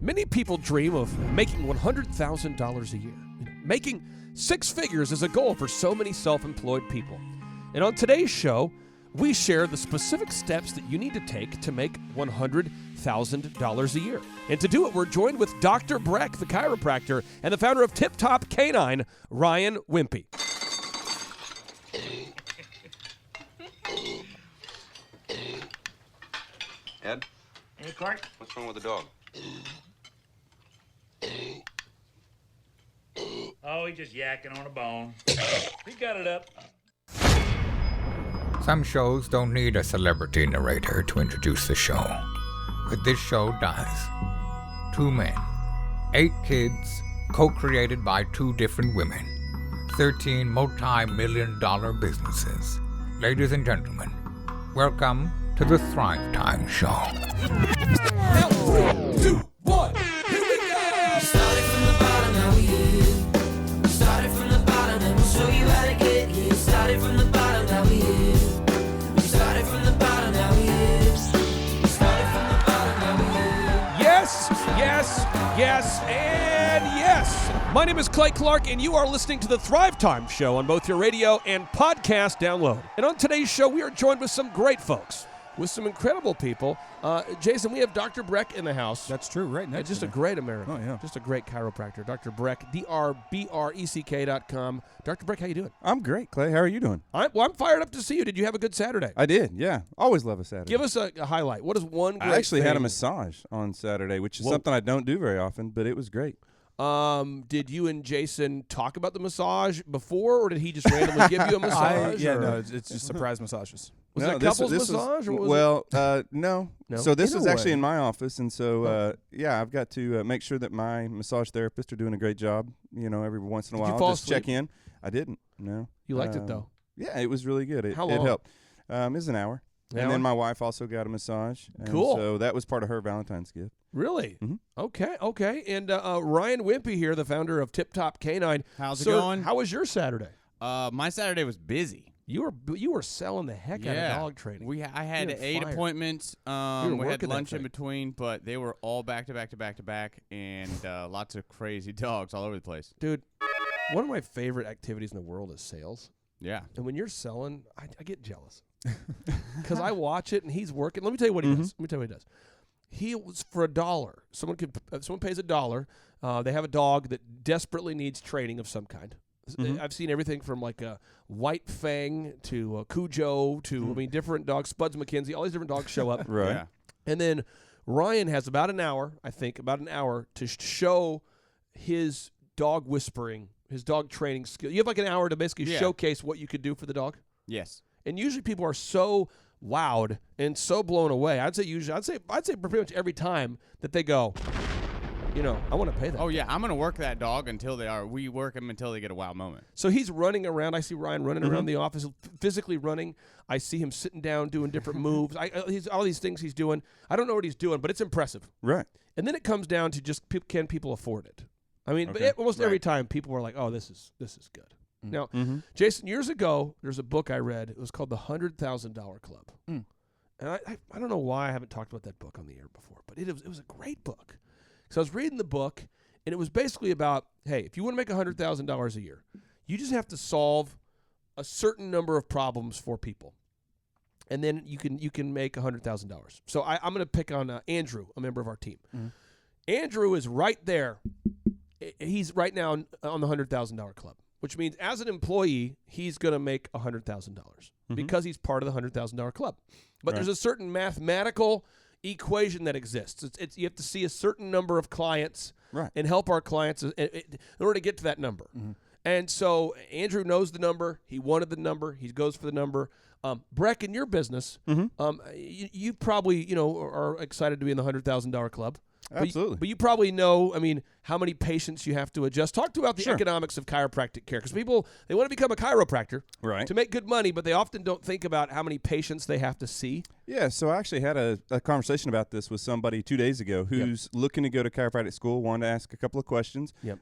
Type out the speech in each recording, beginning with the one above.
Many people dream of making $100,000 a year. Making six figures is a goal for so many self-employed people. And on today's show, we share the specific steps that you need to take to make $100,000 a year. And to do it, we're joined with Dr. Breck, the chiropractor, and the founder of TipTop K9, Ryan Wimpey. Ed? Hey, Clark? What's wrong with the dog? Oh, he's just yakking on a bone. He got it up. Some shows don't need a celebrity narrator to introduce the show, but this show does. 2 men, 8 kids, co-created by 2 different women, 13 multi-million-dollar businesses. Ladies and gentlemen, welcome to the Thrive Time Show. Now, 3, 2, 1, here we go! Started from the bottom, now we here. We started from the bottom, and we'll show you how to get here. Started from the bottom, now we here. We started from the bottom, now we here. We started from the bottom, now we here. Yes, yes, yes, and yes. My name is Clay Clark, and you are listening to the Thrive Time Show on both your radio and podcast download. And on today's show, we are joined with some great folks, with some incredible people. Jason, we have Dr. Breck in the house. That's true, right next Just to a me. great American. Oh, yeah. Just a great chiropractor. Dr. Breck, DRBRECK.com. Dr. Breck, how you doing? I'm great, Clay. How are you doing? I'm fired up to see you. Did you have a good Saturday? I did, yeah. Always love a Saturday. Give us a highlight. What is one great I actually had a thing- massage on Saturday, which is Whoa. something I don't do very often, but it was great. Did you and Jason talk about the massage before, or did he just randomly give you a massage? or- It's just surprise massages. Was No, it a this- couples this was- massage? Or was well, no. No? So this In a is actually way. in my office, and so, yeah, I've got to make sure that my massage therapists are doing a great job, every once in a Did you while. fall Just check asleep? in. I didn't, no. You liked it, though? Yeah, it was really good. How It long? helped. It was an hour. An And hour? then my wife also got a massage. And Cool. So that was part of her Valentine's gift. Really? Mhm. Okay. And Ryan Wimpey here, the founder of TipTop K9. How's it Sir, going? How was your Saturday? My Saturday was busy. You were selling the heck out of dog training. I had You were 8 fired. appointments. You were We had working that lunch in thing. between, but they were all back to back to back to back, and lots of crazy dogs all over the place. Dude, one of my favorite activities in the world is sales. Yeah. And when you're selling, I get jealous. Because I watch it and he's working. Let me tell you what he does. He was for $1. Someone pays $1. They have a dog that desperately needs training of some kind. I've seen everything from like a White Fang to a Cujo to different dogs. Spuds McKenzie, all these different dogs show up. Right. Yeah. And then Ryan has about an hour to show his dog whispering, his dog training skill. You have like an hour to basically showcase what you could do for the dog. Yes. And usually people are so wowed and so blown away. I'd say pretty much every time that they go, I want to pay that. Oh, yeah. I'm going to work that dog until they are. We work them until they get a wow moment. So he's running around. I see Ryan running around the office, physically running. I see him sitting down doing different moves. He's all these things he's doing. I don't know what he's doing, but it's impressive. Right. And then it comes down to just can people afford it? I mean, Okay. almost every time people are like, "Oh, this is good." Now, Jason, years ago, there's a book I read. It was called The $100,000 Club, and I don't know why I haven't talked about that book on the air before, but it was a great book. So I was reading the book, and it was basically about, hey, if you want to make $100,000 a year, you just have to solve a certain number of problems for people, and then you can make $100,000. So I'm going to pick on Andrew, a member of our team. Andrew is right there. He's right now on the $100,000 club, which means as an employee, he's going to make $100,000 because he's part of the $100,000 club. But there's a certain mathematical equation that exists. It's you have to see a certain number of clients and help our clients in order to get to that number. And so Andrew knows the number. He wanted the number. He goes for the number. Breck, in your business, you probably are excited to be in the $100,000 club. Absolutely. But you probably know, how many patients you have to adjust. Talk about the economics of chiropractic care, because people, they want to become a chiropractor to make good money, but they often don't think about how many patients they have to see. Yeah, so I actually had a conversation about this with somebody 2 days ago who's looking to go to chiropractic school, wanted to ask a couple of questions. There's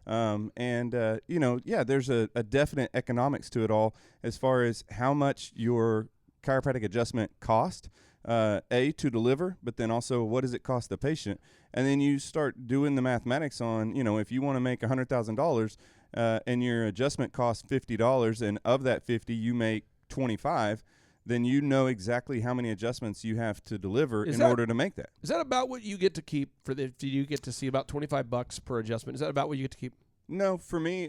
a definite economics to it all as far as how much your chiropractic adjustment cost, to deliver, but then also what does it cost the patient? And then you start doing the mathematics on, if you want to make $100,000 and your adjustment costs $50, and of that 50 you make 25, then you know exactly how many adjustments you have to deliver in order to make that. Is that about what you get to keep do you get to see about $25 per adjustment? Is that about what you get to keep? No, for me,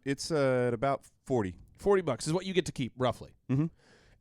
it's at about 40. $40 is what you get to keep, roughly. Mm-hmm.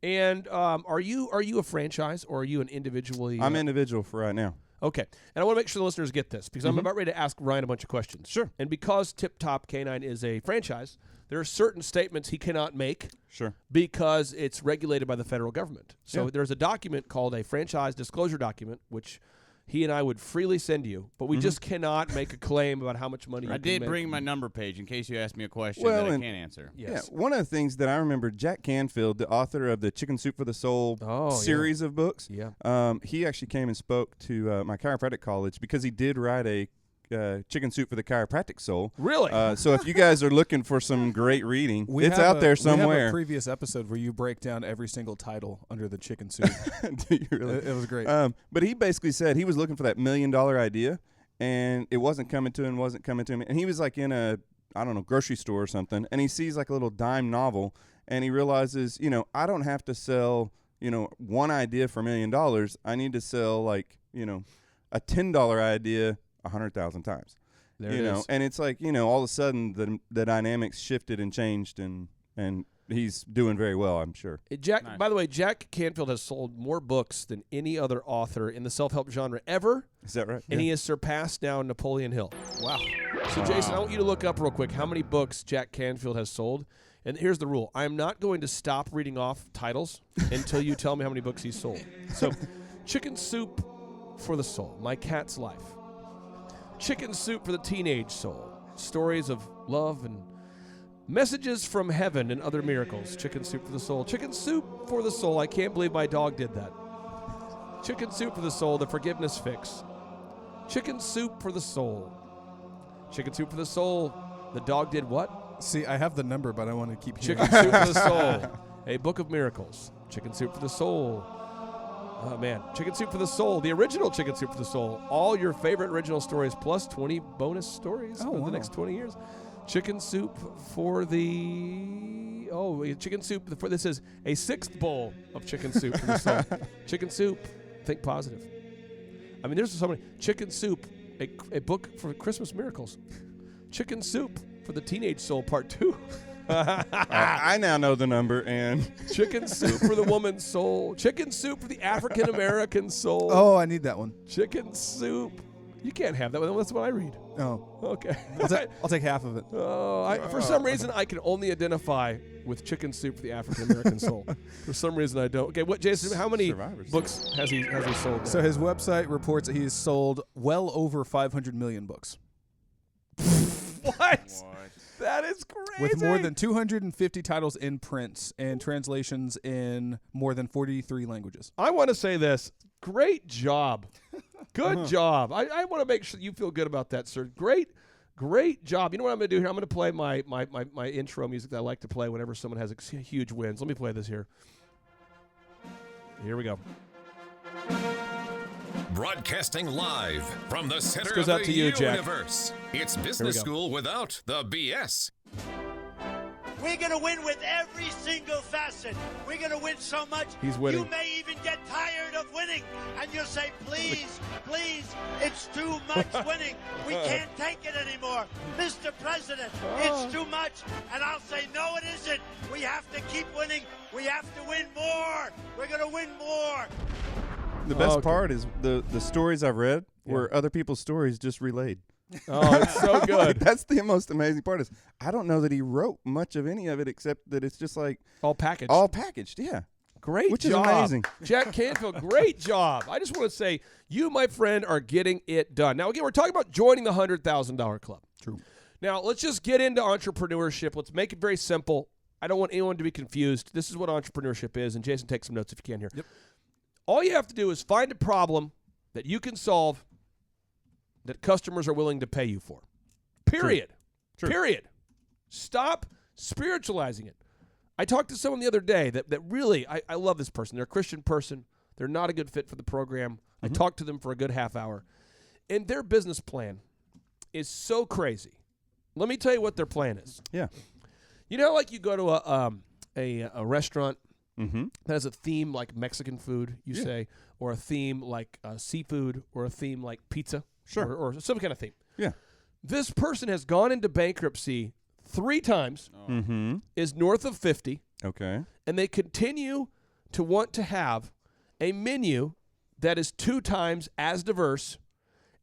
And are you a franchise, or are you an individually? I'm individual for right now. Okay. And I want to make sure the listeners get this, because I'm about ready to ask Ryan a bunch of questions. Sure. And because TipTop K9 is a franchise, there are certain statements he cannot make. Sure. Because it's regulated by the federal government. So there's a document called a franchise disclosure document, which he and I would freely send you, but we just cannot make a claim about how much money you I can did make. bring my number page in case you ask me a question Well, that I and- can't answer. Yes. Yeah, one of the things that I remember, Jack Canfield, the author of the Chicken Soup for the Soul series of books, he actually came and spoke to my chiropractic college because he did write a Chicken Soup for the Chiropractic Soul. Really? So if you guys are looking for some great reading, it's out there We somewhere. have a previous episode where you break down every single title under the chicken soup. Do you really? It was great. But he basically said he was looking for that $1 million idea, and it wasn't coming to him, And he was like in a, grocery store or something, and he sees like a little dime novel, and he realizes, I don't have to sell, one idea for $1 million. I need to sell like, a $10 idea 100,000 times. There it is. And it's like, all of a sudden the dynamics shifted and changed, and he's doing very well, I'm sure. Jack. By the way, Jack Canfield has sold more books than any other author in the self-help genre ever. Is that right? And he has surpassed now Napoleon Hill. Wow. So, Jason, I want you to look up real quick how many books Jack Canfield has sold. And here's the rule. I'm not going to stop reading off titles until you tell me how many books he's sold. So, Chicken Soup for the Soul, My Cat's Life. Chicken Soup for the Teenage Soul, Stories of Love and Messages from Heaven and Other Miracles. Chicken Soup for the Soul. Chicken Soup for the Soul, I Can't Believe My Dog Did That. Chicken Soup for the Soul, The Forgiveness Fix. Chicken Soup for the Soul. Chicken Soup for the Soul, The Dog Did What? See, I have the number, but I want to keep hearing Chicken Soup for the Soul, A Book of Miracles. Chicken Soup for the Soul. Oh, man. Chicken Soup for the Soul, the original Chicken Soup for the Soul. All your favorite original stories plus 20 bonus stories over the next 20 years. Chicken Soup for the... Chicken Soup for... This is a 6th bowl of Chicken Soup for the Soul. Chicken Soup, think positive. I mean, there's so many. Chicken Soup, a book for Christmas miracles. Chicken Soup for the Teenage Soul Part 2. I now know the number, and Chicken Soup for the woman's soul. Chicken Soup for the African American soul. Oh, I need that one. Chicken Soup. You can't have that one. That's what I read. Oh. Okay. I'll take half of it. For some reason, I can only identify with Chicken Soup for the African American soul. For some reason, I don't. Okay, what, Jason? How many books has he sold? So his website reports that he's sold well over 500 million books. What? That is crazy. With more than 250 titles in print and translations in more than 43 languages. I want to say this. Great job. Good job. I want to make sure you feel good about that, sir. Great job. You know what I'm going to do here? I'm going to play my intro music that I like to play whenever someone has huge wins. Let me play this here. Here we go. Broadcasting live from the center goes of out the to you, Jack. universe. It's business school without the BS. We're going to win with every single facet. We're going to win so much. He's winning. You may even get tired of winning. And you'll say, please, it's too much winning. We can't take it anymore. Mr. President, it's too much. And I'll say, no, it isn't. We have to keep winning. We have to win more. We're going to win more. The best part is the stories I've read were other people's stories just relayed. Oh, it's so good. That's the most amazing part is I don't know that he wrote much of any of it except that it's just like all packaged. Yeah. Great Which job. is amazing. Jack Canfield, great job. I just want to say you, my friend, are getting it done. Now, again, we're talking about joining the $100,000 club. True. Now, let's just get into entrepreneurship. Let's make it very simple. I don't want anyone to be confused. This is what entrepreneurship is, and Jason, take some notes if you can here. Yep. All you have to do is find a problem that you can solve that customers are willing to pay you for. Period. True. Period. Stop spiritualizing it. I talked to someone the other day that really, I love this person. They're a Christian person. They're not a good fit for the program. I talked to them for a good half hour. And their business plan is so crazy. Let me tell you what their plan is. Yeah. You know, like you go to a restaurant Mm-hmm. that has a theme like Mexican food, you say, or a theme like seafood, or a theme like pizza, Sure. or some kind of theme. Yeah. This person has gone into bankruptcy 3 times, Mm-hmm. is north of 50, Okay. and they continue to want to have a menu that is 2 times as diverse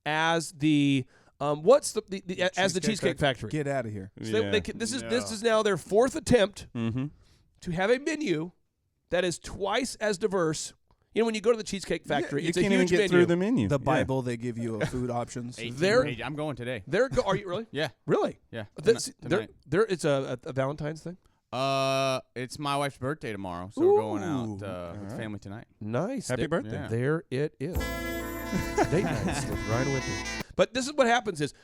as the as the Cheesecake Factory. Get out of here. So this is now their 4th attempt to have a menu that is twice as diverse. You know, when you go to the Cheesecake Factory, you it's can't a huge even get menu. through the menu. The Bible, they give you food options. 18 They're- page. I'm going today. Are you really? Yeah. Really? Yeah. They're, it's a Valentine's thing. It's my wife's birthday tomorrow, so we're going out with family tonight. Nice. Happy birthday. Yeah. There it is. Date nights with Ryan Wimpey. But this is what happens is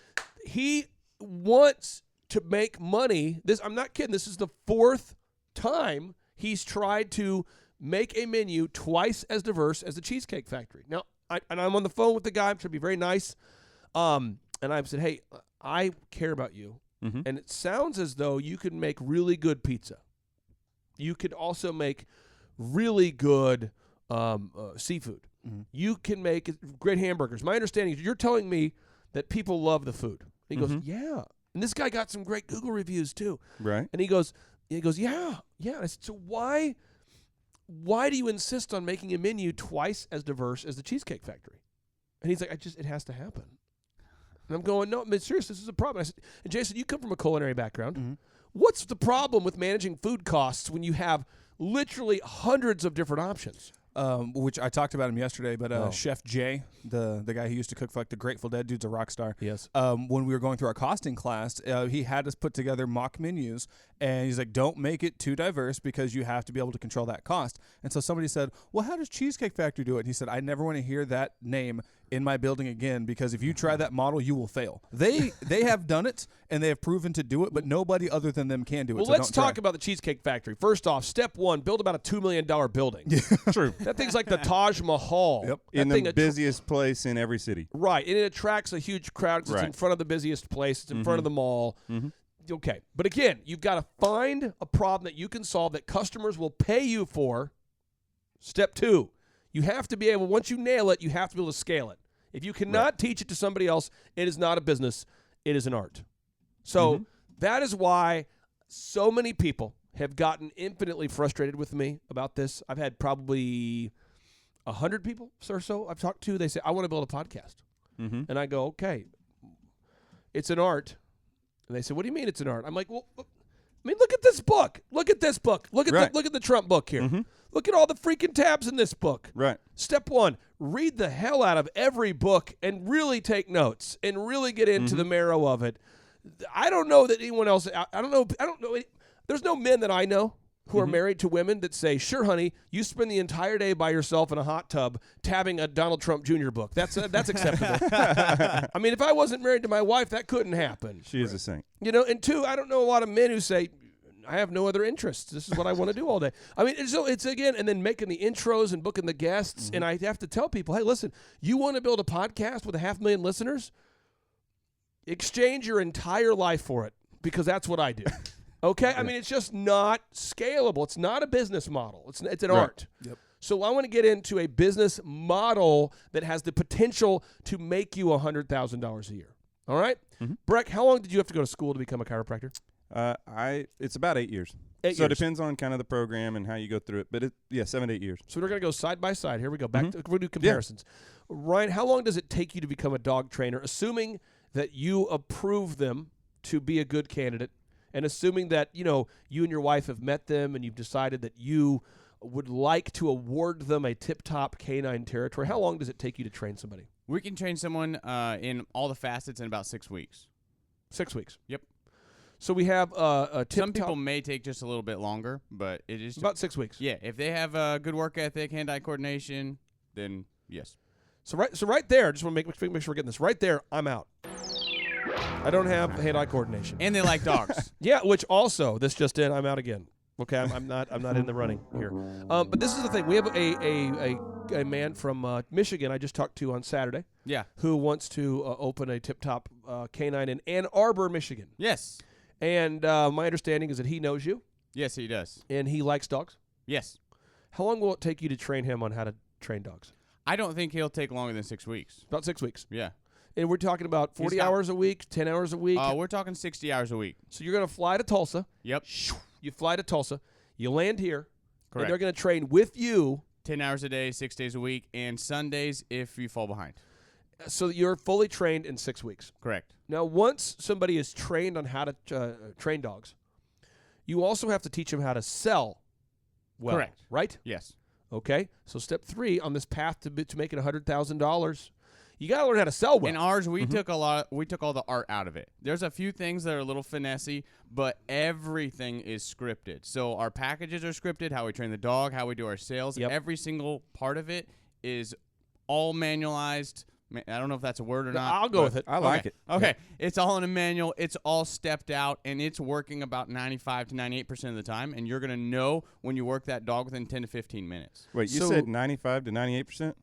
he wants to make money. I'm not kidding. This is the 4th time he's tried to make a menu twice as diverse as the Cheesecake Factory. Now, I'm on the phone with the guy. I'm trying to be very nice. And I've said, hey, I care about you. Mm-hmm. And it sounds as though you could make really good pizza. You could also make really good seafood. Mm-hmm. You can make great hamburgers. My understanding is you're telling me that people love the food. He goes, yeah. And this guy got some great Google reviews too. Right. And he goes, yeah. I said, so why do you insist on making a menu twice as diverse as the Cheesecake Factory? And he's like, it has to happen. And I'm going, no, seriously, this is a problem. I said, and Jason, you come from a culinary background. Mm-hmm. What's the problem with managing food costs when you have literally hundreds of different options? Which I talked about him yesterday, but Chef Jay, the guy who used to cook for like the Grateful Dead, dude's a rock star. Yes. When we were going through our costing class, he had us put together mock menus, and he's like, don't make it too diverse because you have to be able to control that cost. And so somebody said, well, how does Cheesecake Factory do it? And he said, I never want to hear that name in my building again, because if you try that model, you will fail. They have done it, and they have proven to do it, but nobody other than them can do it. Well, so let's don't talk try. about the Cheesecake Factory. First off, step 1, build about a $2 million building. True. That thing's like the Taj Mahal. Yep. That In thing the busiest place in every city. Right, and it attracts a huge crowd 'cause it's in Right. front of the busiest place. It's in front of the mall. Okay, but again, you've got to find a problem that you can solve that customers will pay you for. Step 2, you have to be able, once you nail it, you have to be able to scale it. If you cannot teach it to somebody else, it is not a business, it is an art. So that is why so many people have gotten infinitely frustrated with me about this. I've had probably 100 people or so I've talked to. They say, I want to build a podcast. And I go, okay, it's an art. And they say, what do you mean it's an art? I'm like, well, I mean, look at this book. Look at this book. Look at look at the Trump book here. Look at all the freaking tabs in this book. Right. Step 1, read the hell out of every book and really take notes and really get into the marrow of it. I don't know that anyone else, I don't know. There's no men that I know who are married to women that say, sure, honey, you spend the entire day by yourself in a hot tub tabbing a Donald Trump Jr. book. That's acceptable. I mean, if I wasn't married to my wife, that couldn't happen. She is a saint. You know, and 2, I don't know a lot of men who say, I have no other interests. This is what I want to do all day. I mean, so it's again, and then making the intros and booking the guests. And I have to tell people, hey, listen, you want to build a podcast with 500,000 listeners? Exchange your entire life for it, because that's what I do. Okay? I mean, it's just not scalable. It's not a business model. It's an art. Yep. So I want to get into a business model that has the potential to make you $100,000 a year. All right? Breck, how long did you have to go to school to become a chiropractor? It's about 8 years. 8 so years. it depends on kind of the program and how you go through it. But 7 to 8 years. So we're going to go side by side. Here we go. Back to, we're going to do comparisons. Ryan, how long does it take you to become a dog trainer, assuming that you approve them to be a good candidate, and assuming that, you and your wife have met them and you've decided that you would like to award them a Tip Top K9 territory? How long does it take you to train somebody? We can train someone in all the facets in about 6 weeks. 6 weeks. Yep. So we have a Tip Some Top. people may take just a little bit longer, but it is About 6 weeks. Yeah, if they have a good work ethic, hand-eye coordination, then yes. So right there, just want to make sure we're getting this. Right there, I'm out. I don't have hand-eye coordination. And they like dogs. Yeah, which also, this just in, I'm out again. Okay, I'm not in the running here. But this is the thing. We have a a man from Michigan I just talked to on Saturday. Yeah. Who wants to open a TipTop K9 in Ann Arbor, Michigan. Yes. And my understanding is that he knows you. Yes, he does. And he likes dogs. Yes. How long will it take you to train him on how to train dogs? I don't think he'll take longer than 6 weeks. About 6 weeks. Yeah. And we're talking about 40 hours a week, 10 hours a week. We're talking 60 hours a week. So you're going to fly to Tulsa. Yep. You fly to Tulsa. You land here. Correct. And they're going to train with you. 10 hours a day, 6 days a week, and Sundays if you fall behind. So you're fully trained in 6 weeks. Correct. Now, once somebody is trained on how to train dogs, you also have to teach them how to sell well. Correct. Right? Yes. Okay. So step 3 on this path to making $100,000, you got to learn how to sell well. In ours, we took all the art out of it. There's a few things that are a little finessey, but everything is scripted. So our packages are scripted, how we train the dog, how we do our sales. Yep. Every single part of it is all manualized. I don't know if that's a word or not. I'll go with it. I like it. Okay. It's all in a manual. It's all stepped out, and it's working about 95 to 98% of the time, and you're going to know when you work that dog within 10 to 15 minutes. Wait, you said 95 to 98%?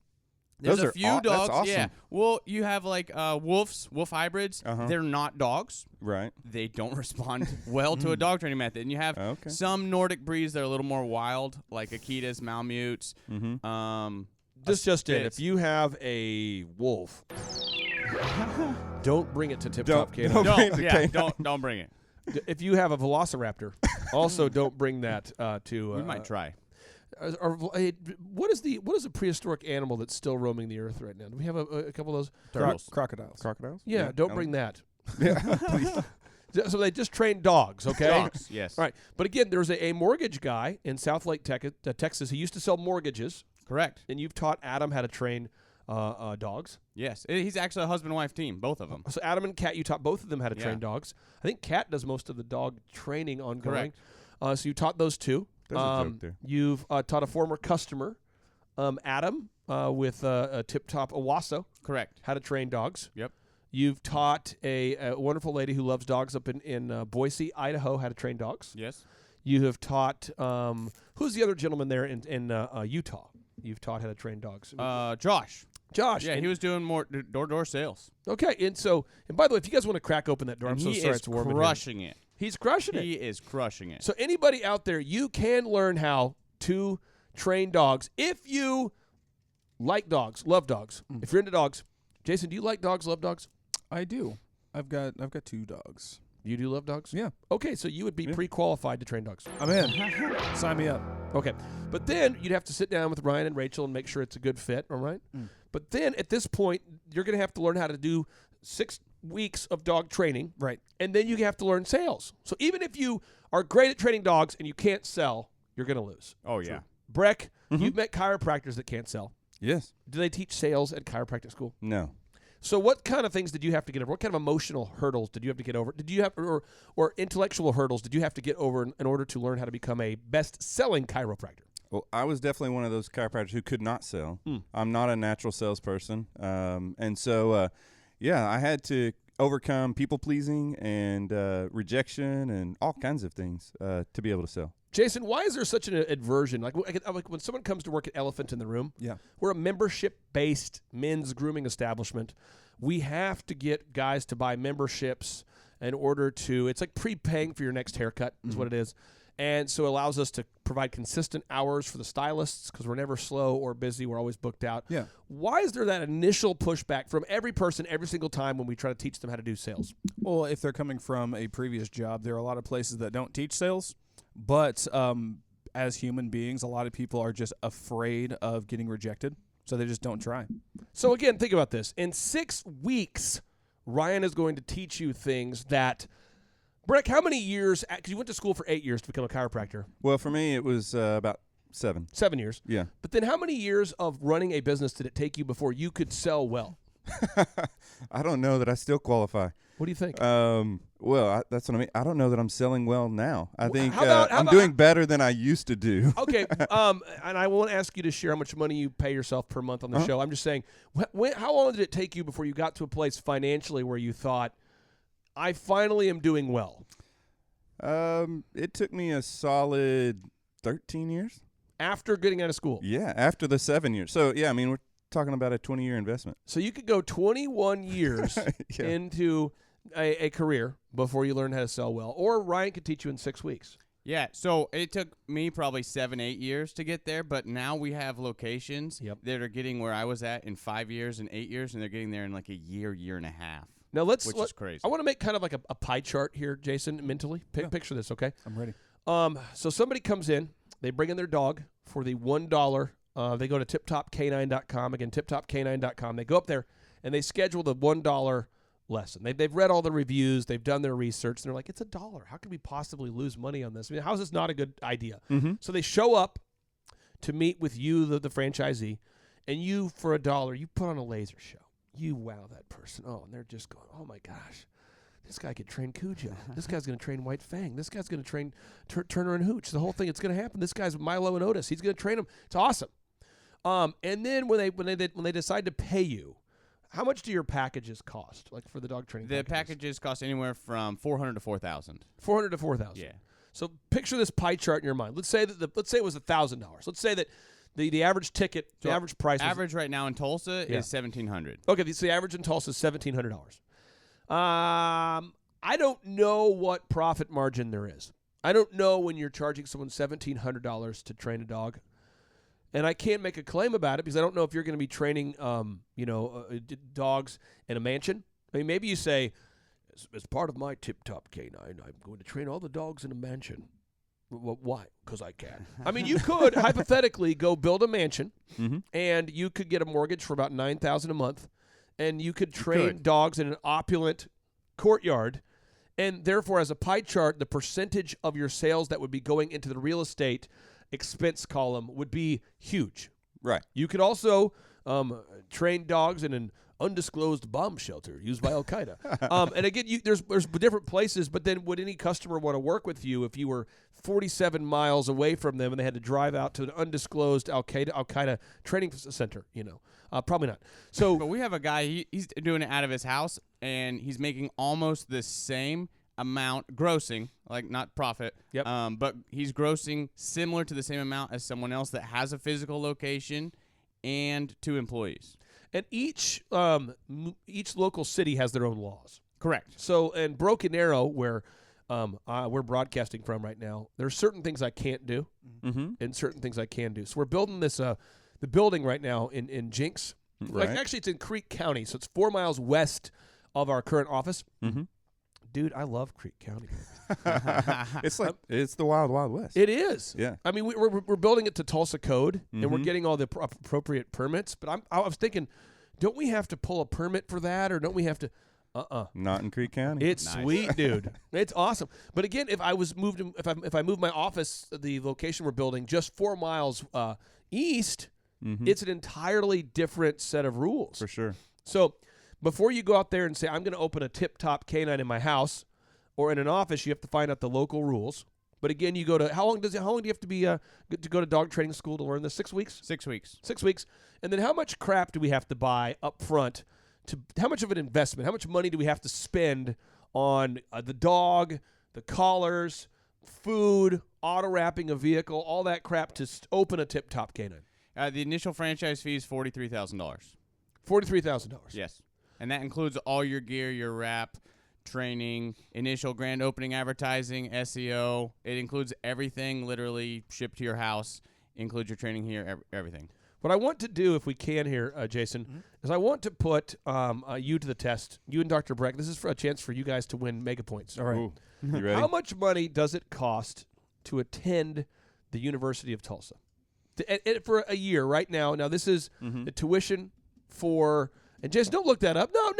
There's Those a are few dogs. That's awesome. Yeah. Well, you have like wolf hybrids. They're not dogs. Right. They don't respond well to a dog training method. And you have some Nordic breeds that are a little more wild, like Akitas, Malamutes. This just in. If you have a wolf, don't bring it to TipTop K9. Don't bring it. If you have a velociraptor, also don't bring that to. We might try. What is a prehistoric animal that's still roaming the earth right now? Do we have a couple of those? Turtles. Crocodiles. Yeah, don't bring that. Yeah, please. So they just train dogs, okay? Dogs, yes. All right. But again, there's a mortgage guy in Southlake, Texas. He used to sell mortgages. Correct. And you've taught Adam how to train dogs. Yes. He's actually a husband-wife team, both of them. So Adam and Kat, you taught both of them how to train dogs. I think Kat does most of the dog training ongoing. Correct. So you taught those two. There's a joke there. You've taught a former customer, Adam, with TipTop Owasso. Correct. How to train dogs. Yep. You've taught a wonderful lady who loves dogs up in Boise, Idaho, how to train dogs. Yes. You have taught, who's the other gentleman there in Utah? You've taught how to train dogs. Josh. Josh. Yeah, he was doing more door-to-door sales. Okay, and by the way, if you guys want to crack open that door, I'm so sorry it's warm in here. He's crushing it. He's crushing it. He is crushing it. So anybody out there, you can learn how to train dogs if you like dogs, love dogs. If you're into dogs. Jason, do you like dogs, love dogs? I do. I've got 2 dogs. You do love dogs? Yeah. Okay, so you would be pre-qualified to train dogs. I'm in. Sign me up. Okay. But then you'd have to sit down with Ryan and Rachel and make sure it's a good fit, all right? But then at this point, you're going to have to learn how to do 6 weeks of dog training. Right. And then you have to learn sales. So even if you are great at training dogs and you can't sell, you're going to lose. Oh, yeah. Breck, you've met chiropractors that can't sell. Yes. Do they teach sales at chiropractic school? No. So what kind of things did you have to get over? What kind of emotional hurdles did you have to get over? Did you have or intellectual hurdles did you have to get over in order to learn how to become a best-selling chiropractor? Well, I was definitely one of those chiropractors who could not sell. I'm not a natural salesperson. And so, I had to overcome people-pleasing and rejection and all kinds of things to be able to sell. Jason, why is there such an aversion? Like when someone comes to work at Elephant in the Room, we're a membership-based men's grooming establishment. We have to get guys to buy memberships in order to – it's like prepaying for your next haircut is what it is. And so it allows us to provide consistent hours for the stylists because we're never slow or busy. We're always booked out. Yeah. Why is there that initial pushback from every person every single time when we try to teach them how to do sales? Well, if they're coming from a previous job, there are a lot of places that don't teach sales. But as human beings, a lot of people are just afraid of getting rejected, so they just don't try. So, again, think about this. In 6 weeks, Ryan is going to teach you things that – Breck, how many years – because you went to school for 8 years to become a chiropractor. Well, for me, it was about 7. 7 years. Yeah. But then how many years of running a business did it take you before you could sell well? I don't know that I still qualify. What do you think? That's what I mean. I don't know that I'm selling well now. I think I'm doing better than I used to do. Okay, and I won't ask you to share how much money you pay yourself per month on the show. I'm just saying, how long did it take you before you got to a place financially where you thought, I finally am doing well? It took me a solid 13 years. after getting out of school. Yeah, after the 7 years. So, yeah, I mean, we're talking about a 20-year investment. So you could go 21 years into a career before you learn how to sell well. Or Ryan could teach you in 6 weeks. Yeah, so it took me probably 7-8 years to get there, but now we have locations that are getting where I was at in 5 years and 8 years, and they're getting there in like a year and a half. Now which is crazy. I want to make kind of like a pie chart here, Jason, mentally. Picture this, okay? I'm ready. So somebody comes in, they bring in their dog for the $1. They go to TipTopK9.com. Again, TipTopK9.com. They go up there, and they schedule the $1 lesson. They've read all the reviews. They've done their research. And they're like, it's $1. How can we possibly lose money on this? I mean, how is this not a good idea? Mm-hmm. So they show up to meet with you, the franchisee, and you, for $1, you put on a laser show. You wow that person. Oh, and they're just going, oh, my gosh. This guy could train Cujo. This guy's going to train White Fang. This guy's going to train Turner and Hooch. The whole thing, it's going to happen. This guy's Milo and Otis. He's going to train them. It's awesome. And then when they decide to pay you, how much do your packages cost? Like for the dog training, the packages cost anywhere from $400 to $4,000. $400 to $4,000. Yeah. So picture this pie chart in your mind. Let's say that it was $1,000. Let's say that the average ticket, the average price, average right now in Tulsa is $1,700. Okay, so the average in Tulsa is $1,700. I don't know what profit margin there is. I don't know when you're charging someone $1,700 to train a dog. And I can't make a claim about it because I don't know if you're going to be training, dogs in a mansion. I mean, maybe you say, as part of my Tip Top K9, I'm going to train all the dogs in a mansion. Why? Because I can. I mean, you could hypothetically go build a mansion, and you could get a mortgage for about $9,000 a month, and you could train dogs in an opulent courtyard, and therefore, as a pie chart, the percentage of your sales that would be going into the real estate expense column would be huge. Right. You could also train dogs in an undisclosed bomb shelter used by Al Qaeda. And again, there's different places, but then would any customer want to work with you if you were 47 miles away from them and they had to drive out to an undisclosed Al Qaeda training center? Probably not. So, but we have a guy. He's doing it out of his house, and he's making almost the same amount grossing, like not profit. Yep. But he's grossing similar to the same amount as someone else that has a physical location and 2 employees. And each local city has their own laws. Correct. So in Broken Arrow, where we're broadcasting from right now, there are certain things I can't do, and certain things I can do. So we're building this the building right now in Jinx. Right. Like actually, it's in Creek County, so it's 4 miles west of our current office. Mm-hmm. Dude, I love Creek County. It's like it's the Wild Wild West. It is. Yeah. I mean, we're building it to Tulsa code, and we're getting all the appropriate permits. But I was thinking, don't we have to pull a permit for that, or don't we have to? Not in Creek County. It's sweet, dude. It's awesome. But again, if I move my office, the location we're building, just 4 miles east, it's an entirely different set of rules. For sure. So before you go out there and say, I'm going to open a Tip Top K9 in my house or in an office, you have to find out the local rules. But again, you go to how long do you have to be to go to dog training school to learn this? 6 weeks? 6 weeks. 6 weeks. And then how much crap do we have to buy up front? How much of an investment? How much money do we have to spend on the dog, the collars, food, auto wrapping a vehicle, all that crap to open a Tip Top K9? The initial franchise fee is $43,000. $43,000. Yes. And that includes all your gear, your wrap, training, initial grand opening advertising, SEO. It includes everything literally shipped to your house, includes your training here, everything. What I want to do, if we can here, Jason, is I want to put you to the test, you and Dr. Breck. This is for a chance for you guys to win mega points. All right. Ooh. You ready? How much money does it cost to attend the University of Tulsa? For a year right now. Now, this is the tuition for... And Jason, don't look that up. No.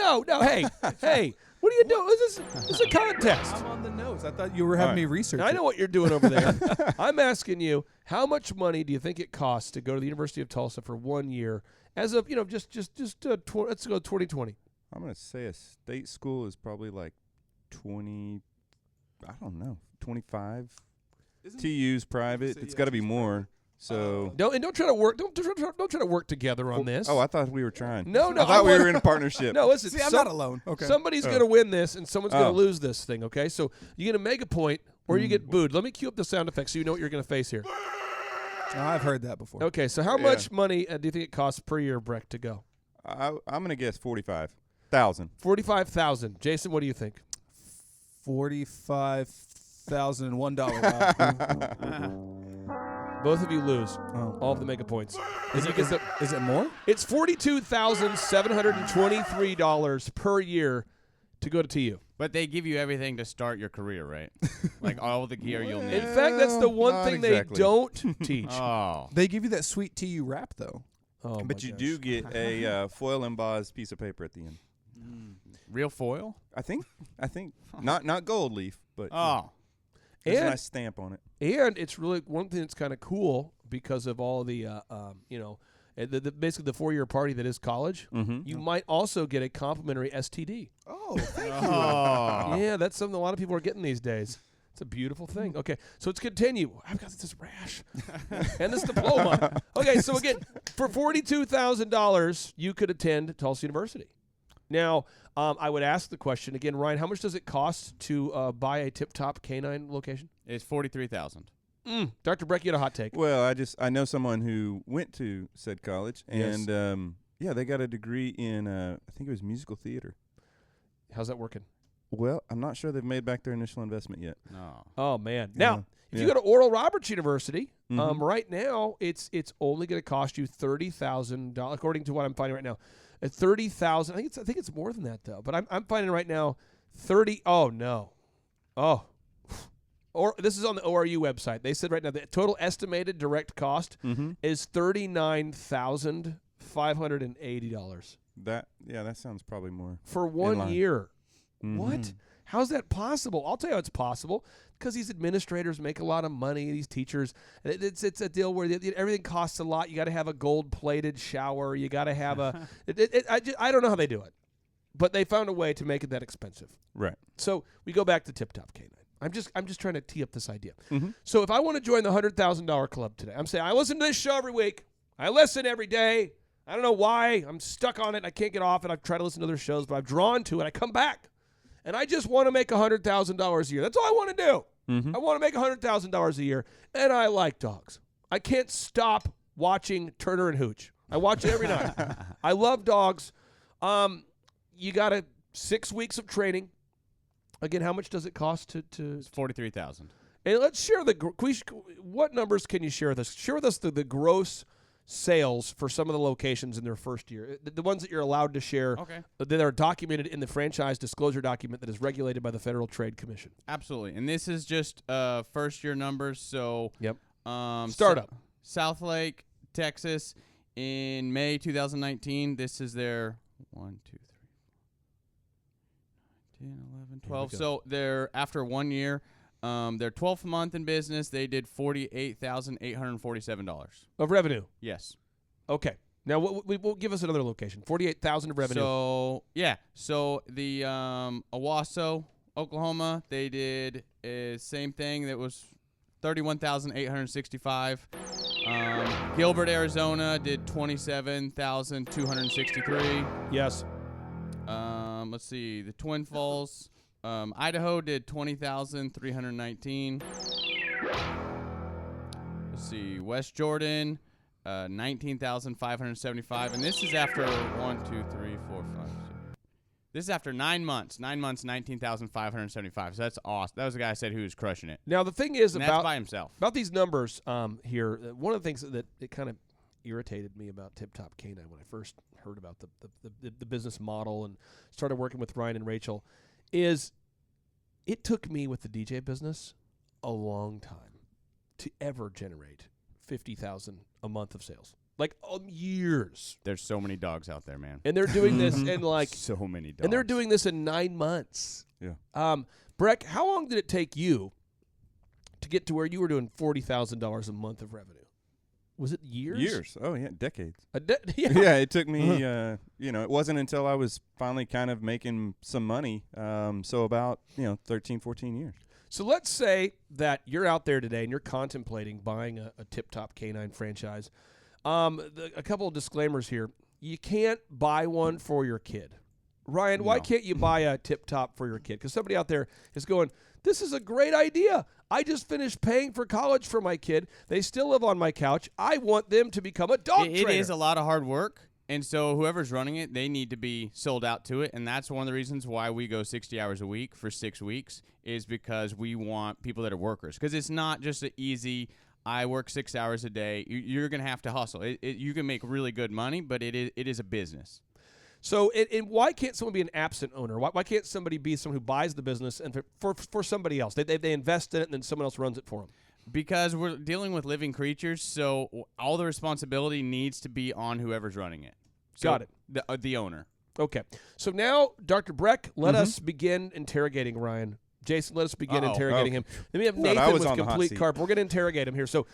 Hey, what are you doing? This is a contest. I'm on the nose. I thought you were having me research. I know what you're doing over there. I'm asking you, how much money do you think it costs to go to the University of Tulsa for 1 year? As of let's go 2020. I'm gonna say a state school is probably like 20. I don't know, 25. TU's private. It's got to be more. So don't try to work. Don't try to work together on this. Oh, I thought we were trying. No. I thought we were in a partnership. No, listen. See, I'm not alone. Okay. Somebody's going to win this, and someone's going to lose this thing. Okay, so you get a mega point, or you get booed. Let me cue up the sound effects so you know what you're going to face here. I've heard that before. Okay, so how much money do you think it costs per year, Breck, to go? I'm going to guess 45,000. 45,000. Jason, what do you think? $45,001. Both of you lose. Oh. All of the mega points. Is it more? It's $42,723 per year to go to TU. But they give you everything to start your career, right? Like all the gear you'll need. In fact, that's the one not thing exactly. they don't teach. Oh. They give you that sweet TU wrap, though. Oh, But you do get a foil embossed piece of paper at the end. Real foil? I think not gold leaf, but there's a nice stamp on it. And it's really one thing that's kind of cool because of all the, basically the 4-year party that is college. Mm-hmm. You might also get a complimentary STD. Oh, thank you. Yeah, that's something a lot of people are getting these days. It's a beautiful thing. Okay, so let's continue. I've got this rash and this diploma. Okay, so again, for $42,000, you could attend Tulsa University. Now, I would ask the question again, Ryan, how much does it cost to buy a TipTop K9 location? It's $43,000. Dr. Breck, you had a hot take. Well, I know someone who went to said college, and they got a degree in I think it was musical theater. How's that working? Well, I'm not sure they've made back their initial investment yet. No. Oh man! Now, if you go to Oral Roberts University, right now it's only going to cost you $30,000, according to what I'm finding right now. At $30,000, I think it's more than that though. But I'm finding right now 30. Oh no, or this is on the ORU website. They said right now the total estimated direct cost is $39,580. That sounds probably more for 1 year. What? How's that possible? I'll tell you how it's possible. Because these administrators make a lot of money. These teachers, it's a deal where everything costs a lot. You got to have a gold-plated shower. You got to have a. I don't know how they do it, but they found a way to make it that expensive. Right. So we go back to TipTop K9. I'm just trying to tee up this idea. So if I want to join the $100,000 club today, I'm saying I listen to this show every week. I listen every day. I don't know why. I'm stuck on it. I can't get off it. I've tried to listen to other shows, but I've drawn to it. I come back. And I just want to make $100,000 a year. That's all I want to do. I want to make $100,000 a year, and I like dogs. I can't stop watching Turner and Hooch. I watch it every night. I love dogs. You got 6 weeks of training. Again, how much does it cost to? It's $43,000. And let's share what numbers can you share with us? Share with us the gross sales for some of the locations in their first year, the ones that you're allowed to share, that are documented in the franchise disclosure document that is regulated by the Federal Trade Commission. Absolutely, and this is just first year numbers. So startup Southlake, Texas, in May 2019. This is their 1, 2, 3, 10, 11, 12. So they're after 1 year. Their 12th month in business, they did $48,847 of revenue. Yes. Okay. Now, we'll give us another location. $48,000 of revenue. So the Owasso, Oklahoma, they did same thing. That was $31,865. Gilbert, Arizona, did $27,263. Yes. Let's see. The Twin Falls. Idaho did $20,319. Let's see, West Jordan, $19,575, and this is after 1, 2, 3, 4, 5, 6. This is after 9 months. 9 months, $19,575. So that's awesome. That was the guy I said who was crushing it. Now the thing is that's by himself. About these numbers here. One of the things that it kind of irritated me about TipTop K9 when I first heard about the business model and started working with Ryan and Rachel. Is it took me with the DJ business a long time to ever generate $50,000 a month of sales. Like years. There's so many dogs out there, man. And they're doing this in like so many dogs. And they're doing this in 9 months. Yeah. Breck, how long did it take you to get to where you were doing $40,000 a month of revenue? Was it years? Years. Oh, yeah, decades. Yeah, it took me, it wasn't until I was finally kind of making some money, so about, 13, 14 years. So let's say that you're out there today and you're contemplating buying a TipTop K9 franchise. A couple of disclaimers here. You can't buy one for your kid. Ryan, why can't you buy a Tip Top for your kid? Because somebody out there is going, this is a great idea. I just finished paying for college for my kid. They still live on my couch. I want them to become a dog trainer. It is a lot of hard work. And so whoever's running it, they need to be sold out to it. And that's one of the reasons why we go 60 hours a week for 6 weeks, is because we want people that are workers. Because it's not just an easy, I work 6 hours a day. You're going to have to hustle. You can make really good money, but it is a business. So why can't someone be an absent owner? Why can't somebody be someone who buys the business and for somebody else? They invest in it and then someone else runs it for them? Because we're dealing with living creatures, so all the responsibility needs to be on whoever's running it. So Got it. The owner. Okay. So now, Dr. Breck, let us begin interrogating Ryan. Jason, let us begin interrogating him. Then we have Nathan with complete carp. We're going to interrogate him here. So,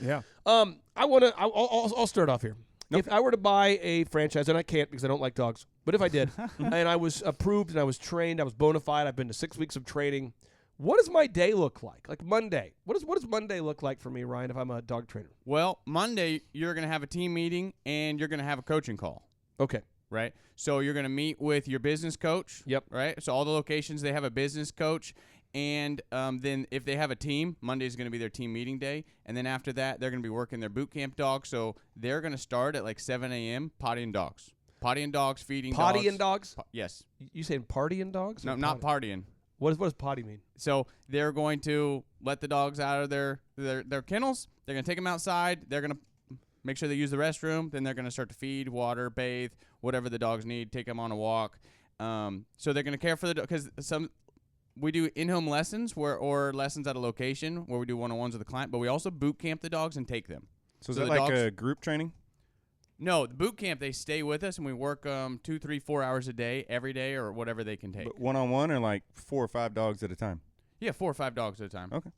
I'll start off here. Okay. If I were to buy a franchise, and I can't because I don't like dogs, but if I did, and I was approved and I was trained, I was bona fide, I've been to 6 weeks of training, what does my day look like? Like Monday. What does Monday look like for me, Ryan, if I'm a dog trainer? Well, Monday, you're going to have a team meeting, and you're going to have a coaching call. Okay. Right? So you're going to meet with your business coach. Yep. Right? So all the locations, they have a business coach. And then if they have a team, Monday is going to be their team meeting day. And then after that, they're going to be working their boot camp dogs. So they're going to start at like 7 a.m. pottying dogs. Pottying dogs, feeding dogs. Pottying dogs? Yes. You saying partying dogs? No, not partying. What does potty mean? So they're going to let the dogs out of their kennels. They're going to take them outside. They're going to make sure they use the restroom. Then they're going to start to feed, water, bathe, whatever the dogs need, take them on a walk. So they're going to care for the dog. Because we do in-home lessons or lessons at a location where we do one-on-ones with the client, but we also boot camp the dogs and take them. So is that like a group training? No, the boot camp, they stay with us, and we work 2, 3, 4 hours a day, every day, or whatever they can take. But one-on-one or like 4 or 5 dogs at a time? Yeah, 4 or 5 dogs at a time. Okay.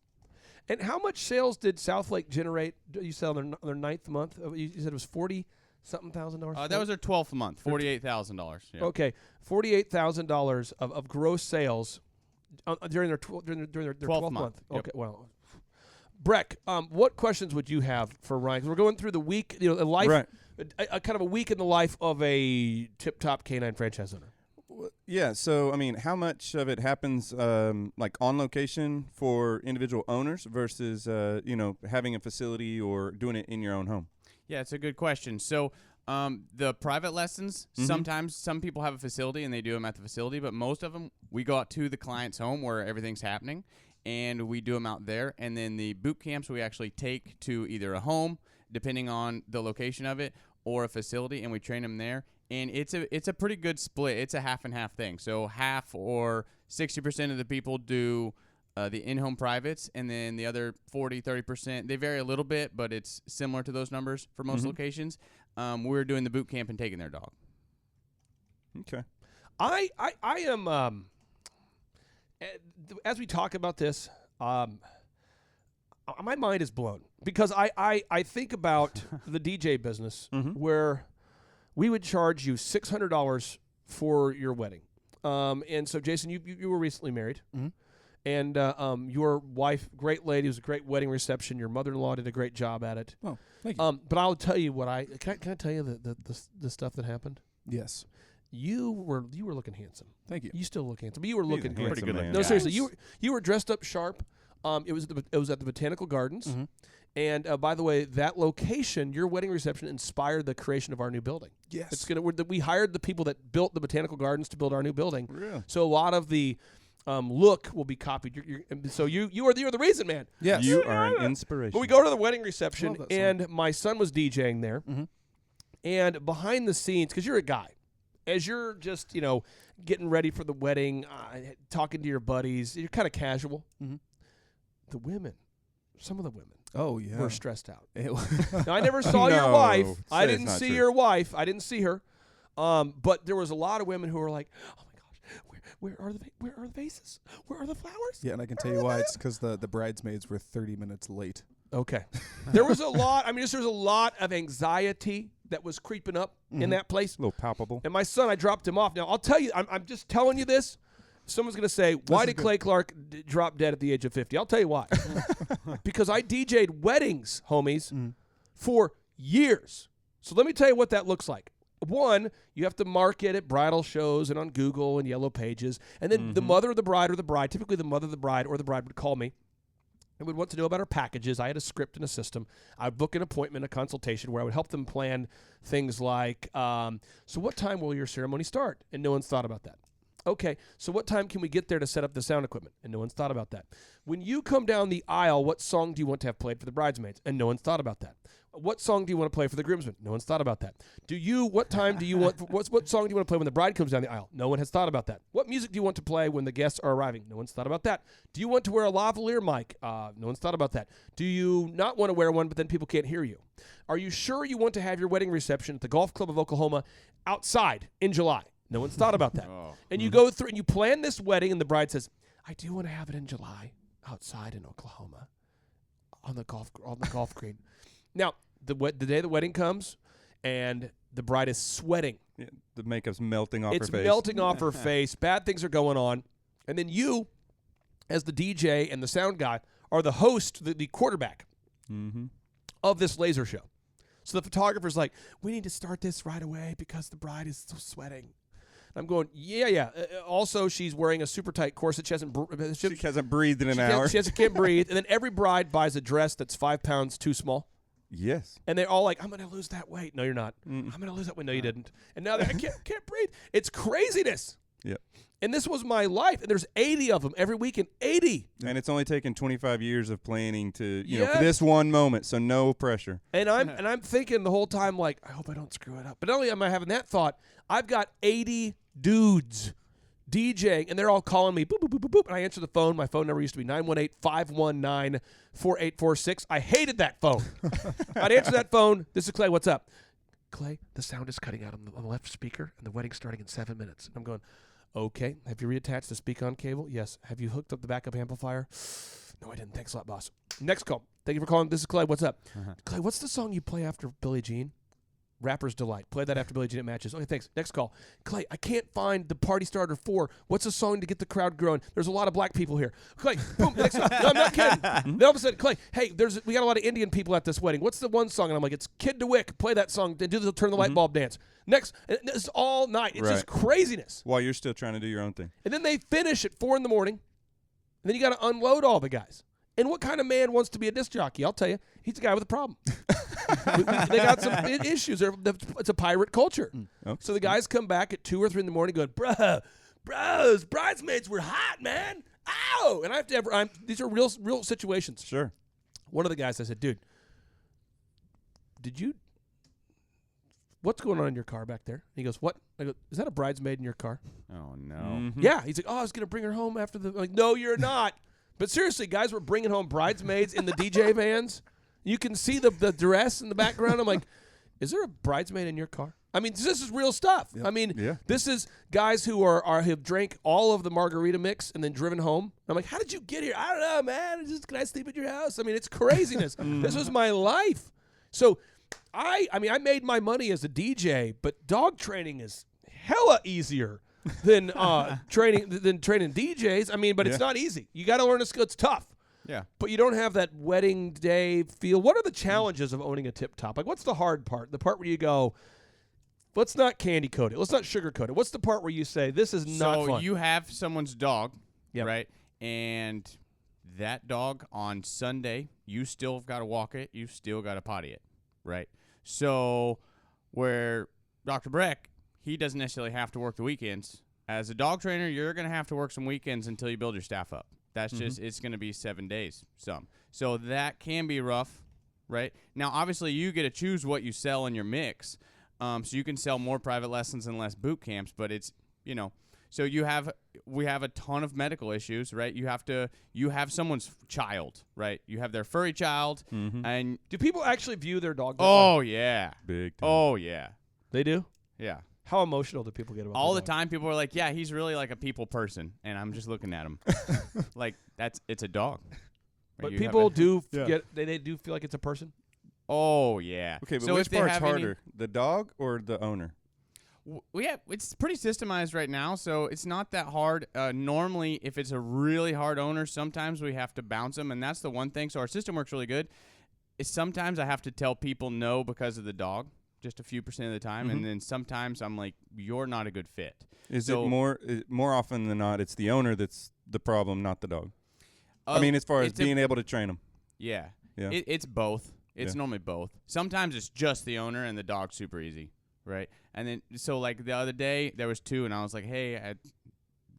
And how much sales did Southlake generate? You sell their 9th month? You said it was $40-something thousand? That was their 12th month, $48,000. Yeah. Okay, $48,000 of gross sales during their 12th month. Yep. Okay, well, Breck, what questions would you have for Ryan? 'Cause we're going through the week, a life, right. a kind of a week in the life of a TipTop K9 franchise owner. Yeah, so, I mean, how much of it happens like on location for individual owners versus, having a facility or doing it in your own home? Yeah, it's a good question. So the private lessons, sometimes some people have a facility and they do them at the facility, but most of them, we go out to the client's home where everything's happening, and we do them out there. And then the boot camps we actually take to either a home, depending on the location of it, or a facility, and we train them there. And it's a pretty good split. It's a half and half thing. So half or 60% of the people do the in-home privates, and then the other 40-30%, they vary a little bit, but it's similar to those numbers for most locations. We're doing the boot camp and taking their dog. Okay. I am as we talk about this, my mind is blown because I think about the DJ business where we would charge you $600 for your wedding. And so, Jason, you were recently married. And your wife, great lady, it was a great wedding reception. Your mother-in-law did a great job at it. Oh, thank you. But I'll tell you what can I tell you the stuff that happened? Yes. You were looking handsome. Thank you. You still look handsome, but you were looking great. Pretty good. No, seriously, you were dressed up sharp. It was at the Botanical Gardens. And by the way, that location, your wedding reception, inspired the creation of our new building. Yes. We hired the people that built the Botanical Gardens to build our new building. Really? So a lot of the look will be copied. So you're the reason, man. Yes. You are an inspiration. But we go to the wedding reception, Love that song. and my son was DJing there. And behind the scenes, because you're a guy, as you're just getting ready for the wedding, talking to your buddies, you're kind of casual. The women, some of the women, were stressed out. Now, I never saw your wife. I didn't see your wife. I didn't see her. But there was a lot of women who were like, "Oh my gosh, where are the vases? Where are the flowers?" Yeah, and I can tell you why. It's because the bridesmaids were 30 minutes late. Okay. There was a lot. I mean, there was a lot of anxiety that was creeping up in that place. A little palpable. And my son, I dropped him off. Now, I'll tell you, I'm just telling you this. Someone's going to say, why did Clay Clark drop dead at the age of 50? I'll tell you why. Because I DJ'd weddings, homies, for years. So let me tell you what that looks like. one, you have to market at bridal shows and on Google and Yellow Pages. And then the mother of the bride or the bride, typically the mother of the bride or the bride would call me and would want to know about our packages. I had a script and a system. I would book an appointment, a consultation where I would help them plan things like, so what time will your ceremony start? And no one's thought about that. Okay, so what time can we get there to set up the sound equipment? And no one's thought about that. When you come down the aisle, what song do you want to have played for the bridesmaids? And no one's thought about that. What song do you want to play for the groomsmen? No one's thought about that. What time do you want, what song do you want to play when the bride comes down the aisle? No one has thought about that. What music do you want to play when the guests are arriving? No one's thought about that. Do you want to wear a lavalier mic? No one's thought about that. Do you not want to wear one, but then people can't hear you? Are you sure you want to have your wedding reception at the Golf Club of Oklahoma outside in July? No one's thought about that. And you go through and you plan this wedding, and the bride says, I do want to have it in July outside in Oklahoma on the golf green. Now, the day the wedding comes and the bride is sweating. Yeah, the makeup's melting off her face. It's melting off her face. Bad things are going on. And then you, as the DJ and the sound guy, are the host, the quarterback of this laser show. So the photographer's like, we need to start this right away because the bride is so sweating. I'm going, yeah. Also, she's wearing a super tight corset. She hasn't breathed in an hour. She can't breathe. And then every bride buys a dress that's 5 pounds too small. Yes. And they're all like, I'm going to lose that weight. No, you're not. I'm going to lose that weight. No, you didn't. And now I can't breathe. It's craziness. Yep. And this was my life. And there's 80 of them every weekend. 80. And it's only taken 25 years of planning to, for this one moment. So no pressure. And I'm thinking the whole time, like, I hope I don't screw it up. But not only am I having that thought, I've got 80 dudes DJing, and they're all calling me, boop, boop, boop, boop, boop. And I answer the phone. My phone number used to be 918-519-4846. I hated that phone. I'd answer that phone. This is Clay. What's up? Clay, the sound is cutting out on the left speaker, and the wedding's starting in 7 minutes. And I'm going, okay. Have you reattached the speak-on cable? Yes. Have you hooked up the backup amplifier? No, I didn't. Thanks a lot, boss. Next call. Thank you for calling. This is Clay. What's up? Clay, what's the song you play after Billie Jean? Rapper's Delight. Play that after Billie Jean. It matches. Okay, thanks. Next call. Clay, I can't find the Party Starter 4. What's a song to get the crowd growing? There's a lot of black people here. Clay, boom. Next call. No, I'm not kidding. Then all of a sudden, Clay, hey, we got a lot of Indian people at this wedding. What's the one song? And I'm like, it's Kid DeWick. Play that song. Do the turn the light bulb dance. Next. And this is all night. It's just craziness. While you're still trying to do your own thing. And then they finish at 4 in the morning. And then you got to unload all the guys. And what kind of man wants to be a disc jockey? I'll tell you. He's a guy with a problem. They got some issues. It's a pirate culture. Okay. So the guys come back at 2 or 3 in the morning going, bros, bridesmaids were hot, man. Ow! And I have to these are real situations. Sure. One of the guys, I said, dude, what's going on in your car back there? And he goes, what? I go, is that a bridesmaid in your car? Oh, no. Yeah. He's like, I was going to bring her home after I'm like, no, you're not. But seriously, guys were bringing home bridesmaids in the DJ vans. You can see the dress in the background. I'm like, is there a bridesmaid in your car? I mean, this is real stuff. Yep. I mean, this is guys who have drank all of the margarita mix and then driven home. I'm like, how did you get here? I don't know, man. Can I sleep at your house? I mean, it's craziness. This was my life. So I made my money as a DJ, but dog training is hella easier than training DJs. I mean, but it's not easy. You got to learn a skill. It's tough. Yeah. But you don't have that wedding day feel. What are the challenges of owning a Tip Top? Like, what's the hard part? The part where you go, let's not candy coat it. Let's not sugar coat it. What's the part where you say, this is not fun? So you have someone's dog, right? And that dog on Sunday, you still have got to walk it. You still got to potty it, right? So where Dr. Breck, he doesn't necessarily have to work the weekends. As a dog trainer, you're going to have to work some weekends until you build your staff up. That's just, it's going to be 7 days, So that can be rough, right? Now, obviously, you get to choose what you sell in your mix. So you can sell more private lessons and less boot camps, but it's, so we have a ton of medical issues, right? You have someone's child, right? You have their furry child, and do people actually view their dog that way? Yeah. Big time. Oh, yeah. They do? Yeah. How emotional do people get about all the dog? Time? People are like, yeah, he's really like a people person, and I'm just looking at him like it's a dog. But people do they do feel like it's a person. Oh yeah. Okay, but which part's harder, the dog or the owner? It's pretty systemized right now, so it's not that hard. Normally, if it's a really hard owner, sometimes we have to bounce them, and that's the one thing. So our system works really good. Sometimes I have to tell people no because of the dog. just a few percent of the time, and then sometimes I'm like, you're not a good fit. Is it more often than not, it's the owner that's the problem, not the dog? I mean, as far as being able to train them. Yeah. Yeah. It's both. It's normally both. Sometimes it's just the owner and the dog's super easy, right? And then, so like the other day, there was 2, and I was like, hey,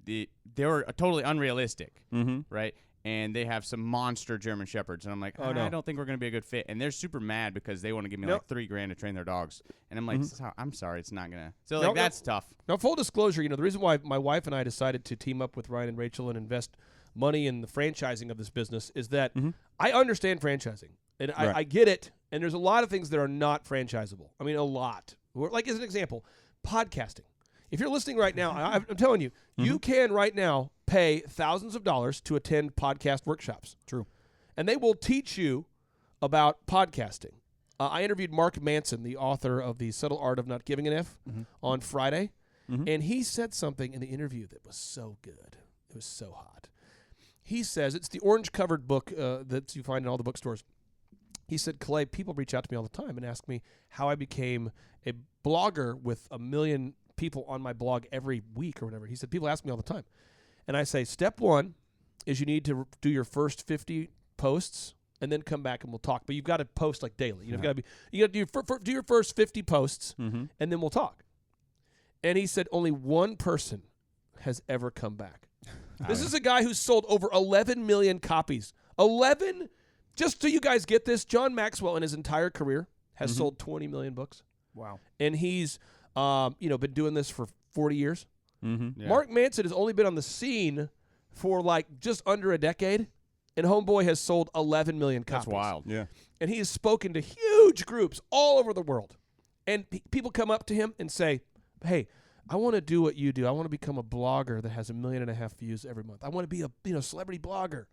they were totally unrealistic, right? And they have some monster German Shepherds, and I'm like, I don't think we're going to be a good fit. And they're super mad because they want to give me like $3,000 to train their dogs, and I'm like, I'm sorry, it's not gonna. So like that's tough. Now, full disclosure, the reason why my wife and I decided to team up with Ryan and Rachel and invest money in the franchising of this business is that I understand franchising, and I get it. And there's a lot of things that are not franchisable. I mean, a lot. Like as an example, podcasting. If you're listening right now, I'm telling you, you can right now pay thousands of dollars to attend podcast workshops. True. And they will teach you about podcasting. I interviewed Mark Manson, the author of The Subtle Art of Not Giving an F, on Friday. And he said something in the interview that was so good. It was so hot. He says, it's the orange-covered book that you find in all the bookstores. He said, Clay, people reach out to me all the time and ask me how I became a blogger with 1 million people on my blog every week or whatever. He said, people ask me all the time. And I say, step 1 is you need to do your first 50 posts and then come back and we'll talk. But you've got to post like daily. You got to do your first 50 posts and then we'll talk. And he said only one person has ever come back. This is a guy who's sold over 11 million copies. 11. Just so you guys get this, John Maxwell in his entire career has sold 20 million books. Wow. And he's been doing this for 40 years. Yeah. Mark Manson has only been on the scene for like just under a decade, and Homeboy has sold 11 million copies. That's wild. Yeah. And he has spoken to huge groups all over the world. And people come up to him and say, hey, I want to do what you do. I want to become a blogger that has 1.5 million views every month. I want to be a celebrity blogger.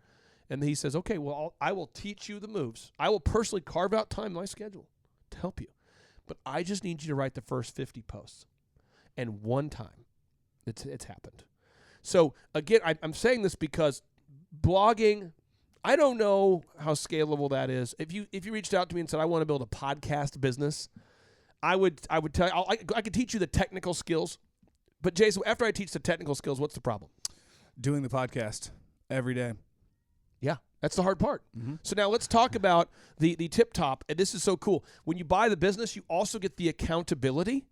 And he says, okay, well, I will teach you the moves. I will personally carve out time in my schedule to help you. But I just need you to write the first 50 posts. And one time, it's happened. So, again, I'm saying this because blogging, I don't know how scalable that is. If you reached out to me and said, I want to build a podcast business, I would tell you, I could teach you the technical skills. But, Jason, after I teach the technical skills, what's the problem? Doing the podcast every day. Yeah, that's the hard part. So now let's talk about the Tip Top. And this is so cool. When you buy the business, you also get the accountability,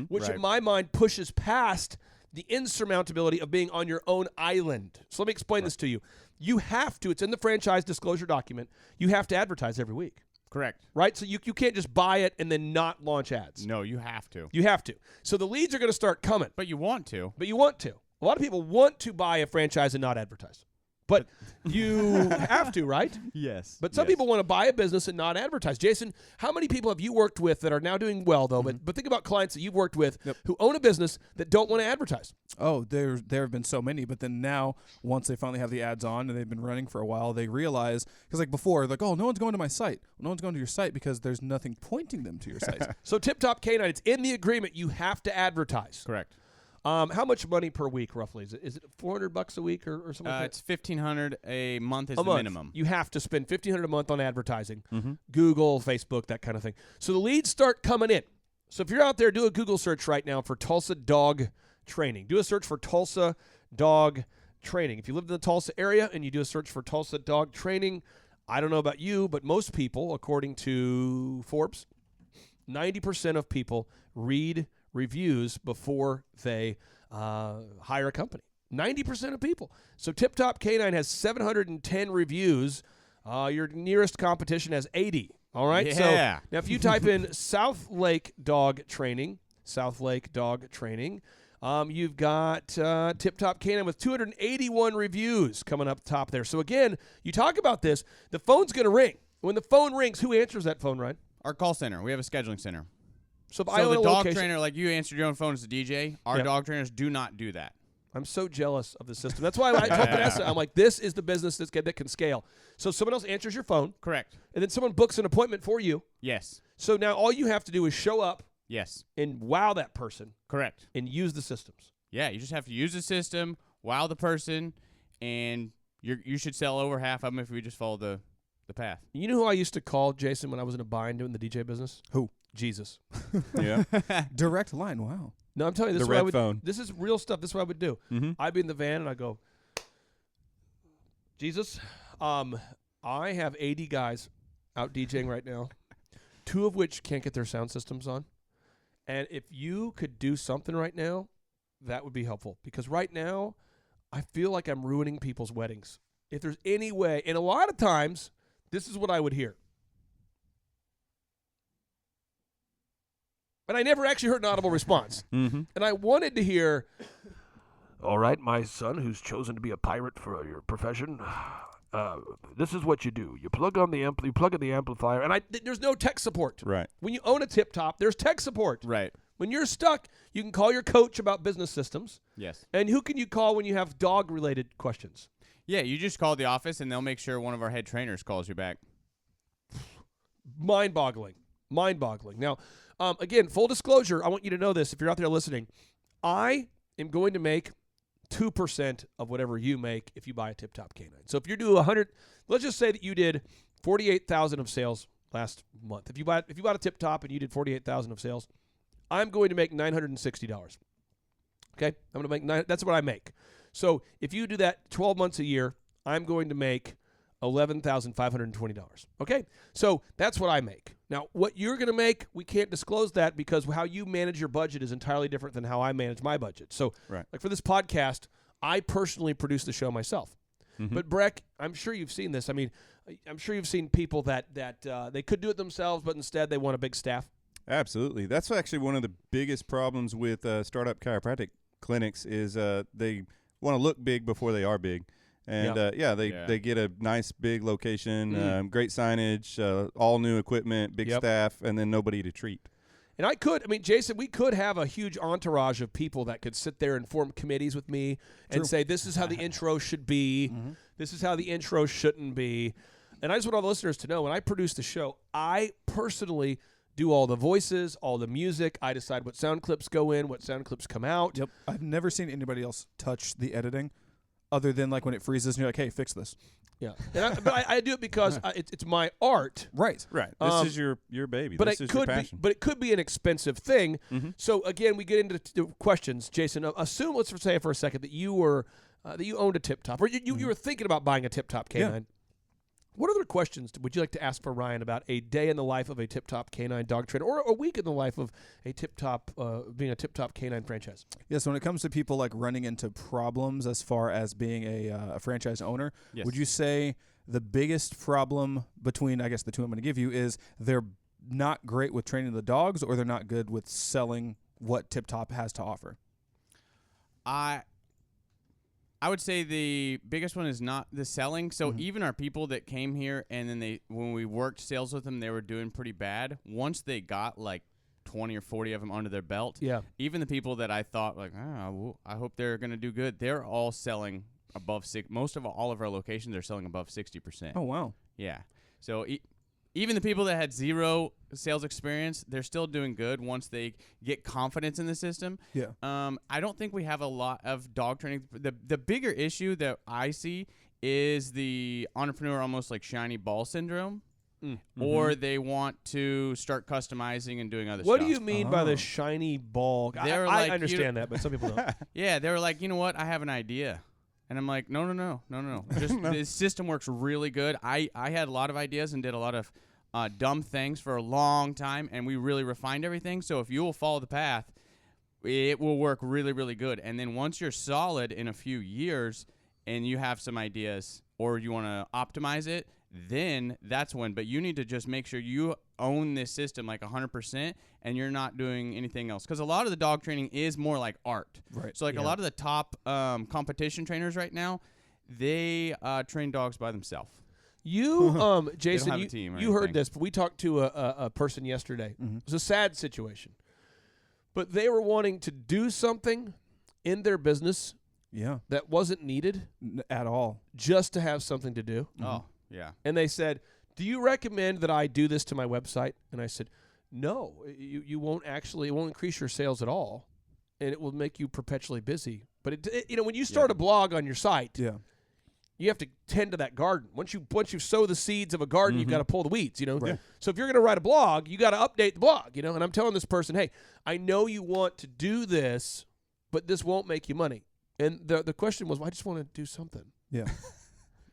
which in my mind pushes past the insurmountability of being on your own island. So let me explain this to you. You have to, it's in the franchise disclosure document, you have to advertise every week. Correct. Right? So you can't just buy it and then not launch ads. No, you have to. You have to. So the leads are going to start coming. But you want to. But you want to. A lot of people want to buy a franchise and not advertise. But you have to, right? Yes. But some people want to buy a business and not advertise. Jason, how many people have you worked with that are now doing well, though? But think about clients that you've worked with who own a business that don't want to advertise. Oh, there have been so many. But then now, once they finally have the ads on and they've been running for a while, they realize, because like before, like, oh, no one's going to my site. Well, no one's going to your site because there's nothing pointing them to your site. So TipTop K9, it's in the agreement. You have to advertise. Correct. How much money per week, roughly? Is it $400 a week or something like that? It's $1,500 a month is the minimum. You have to spend $1,500 a month on advertising, Google, Facebook, that kind of thing. So the leads start coming in. So if you're out there, do a Google search right now for Tulsa Dog Training. Do a search for Tulsa Dog Training. If you live in the Tulsa area and you do a search for Tulsa Dog Training, I don't know about you, but most people, according to Forbes, 90% of people read reviews before they hire a company. 90% of people. So TipTop K9 has 710 reviews. Your nearest competition has 80. All right? Yeah. So now if you type in Southlake Dog Training, you've got TipTop K9 with 281 reviews coming up top there. So again, you talk about this, the phone's going to ring. When the phone rings, who answers that phone, Ryan? Our call center. We have a scheduling center. So the dog trainer, like you answered your own phone as a DJ, our dog trainers do not do that. I'm so jealous of the system. That's why I told Vanessa, I'm like, this is the business that can scale. So someone else answers your phone. Correct. And then someone books an appointment for you. Yes. So now all you have to do is show up. Yes. And wow that person. Correct. And use the systems. Yeah, you just have to use the system, wow the person, and you should sell over half of them if we just follow the the path. You know who I used to call, Jason, when I was in a bind doing the DJ business? Who? Jesus. Yeah. Direct line. Wow. No, I'm telling you, this The is what I red would. phone. This is real stuff. This is what I would do. Mm-hmm. I'd be in the van and I go, Jesus, I have 80 guys out DJing right now, 2 of which can't get their sound systems on. And if you could do something right now, that would be helpful. Because right now, I feel like I'm ruining people's weddings. If there's any way, and a lot of times, this is what I would hear. And I never actually heard an audible response. Mm-hmm. And I wanted to hear, all right, my son who's chosen to be a pirate for your profession, this is what you do. You plug in the amplifier, and there's no tech support. Right. When you own a Tip Top, there's tech support. Right. When you're stuck, you can call your coach about business systems. Yes. And who can you call when you have dog-related questions? Yeah, you just call the office, and they'll make sure one of our head trainers calls you back. Mind-boggling. Now, again, full disclosure, I want you to know this. If you're out there listening, I am going to make 2% of whatever you make if you buy a TipTop K9. So if you're doing 100, let's just say that you did 48,000 of sales last month. If you bought a TipTop and you did 48,000 of sales, I'm going to make $960. Okay, I'm going to make that's what I make. So if you do that 12 months a year, I'm going to make $11,520. Okay, so that's what I make. Now, what you're going to make, we can't disclose that because how you manage your budget is entirely different than how I manage my budget. So, like for this podcast, I personally produce the show myself. Mm-hmm. But Breck, I'm sure you've seen this. I mean, I'm sure you've seen people that they could do it themselves, but instead they want a big staff. Absolutely. That's actually one of the biggest problems with startup chiropractic clinics is they want to look big before they are big. And, they get a nice big location, great signage, all new equipment, big staff, and then nobody to treat. And Jason, we could have a huge entourage of people that could sit there and form committees with me and say, this is how the intro should be. Mm-hmm. This is how the intro shouldn't be. And I just want all the listeners to know, when I produce the show, I personally do all the voices, all the music. I decide what sound clips go in, what sound clips come out. Yep. I've never seen anybody else touch the editing other than like when it freezes and you're like, hey, fix this. Yeah. But I do it because it's my art. Right. This is your baby. But this is your passion. But it could be an expensive thing. Mm-hmm. So, again, we get into the questions. Jason, assume, let's say for a second, that you were that you owned a Tip Top, or you were thinking about buying a Tip Top K9. Yeah. What other questions would you like to ask for Ryan about a day in the life of a Tip Top K9 dog trainer, or a week in the life of a Tip Top being a Tip Top K9 franchise? Yes, when it comes to people like running into problems as far as being a franchise owner, would you say the biggest problem between, I guess, the two I'm going to give you is they're not great with training the dogs, or they're not good with selling what Tip Top has to offer? I would say the biggest one is not the selling. So even our people that came here and then when we worked sales with them, they were doing pretty bad. Once they got like 20 or 40 of them under their belt, even the people that I thought like, I hope they're going to do good, they're all selling above most of all of our locations are selling above 60%. Oh, wow. Yeah. So even the people that had zero sales experience, they're still doing good once they get confidence in the system. Yeah. I don't think we have a lot of dog training. The bigger issue that I see is the entrepreneur almost like shiny ball syndrome, or they want to start customizing and doing other stuff. What do you mean by the shiny ball? I understand that, but some people don't. Yeah, they were like, you know what? I have an idea. And I'm like, no. Just this system works really good. I had a lot of ideas and did a lot of dumb things for a long time, and we really refined everything. So if you will follow the path, it will work really, really good. And then once you're solid in a few years and you have some ideas or you want to optimize it, then that's when. But you need to just make sure you own this system like 100% and you're not doing anything else. Because a lot of the dog training is more like art. Right. So like a lot of the top competition trainers right now, they train dogs by themselves. You, Jason, you heard anything. this, but we talked to a person yesterday. Mm-hmm. It was a sad situation. But they were wanting to do something in their business that wasn't needed at all, just to have something to do. Oh, yeah. And they said, do you recommend that I do this to my website? And I said, no, you won't actually, it won't increase your sales at all, and it will make you perpetually busy. But, when you start a blog on your site, you have to tend to that garden. Once you sow the seeds of a garden, you've got to pull the weeds, Right. So if you're going to write a blog, you got to update the blog, And I'm telling this person, hey, I know you want to do this, but this won't make you money. And the question was, well, I just want to do something. Yeah.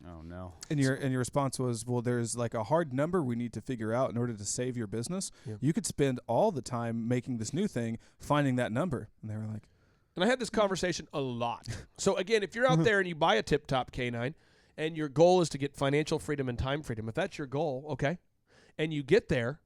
Oh no. And your response was, well, there's like a hard number we need to figure out in order to save your business. Yeah. You could spend all the time making this new thing, finding that number. And they were like, And I had this conversation a lot. So again, if you're out there and you buy a TipTop K9 and your goal is to get financial freedom and time freedom, if that's your goal, okay, and you get there,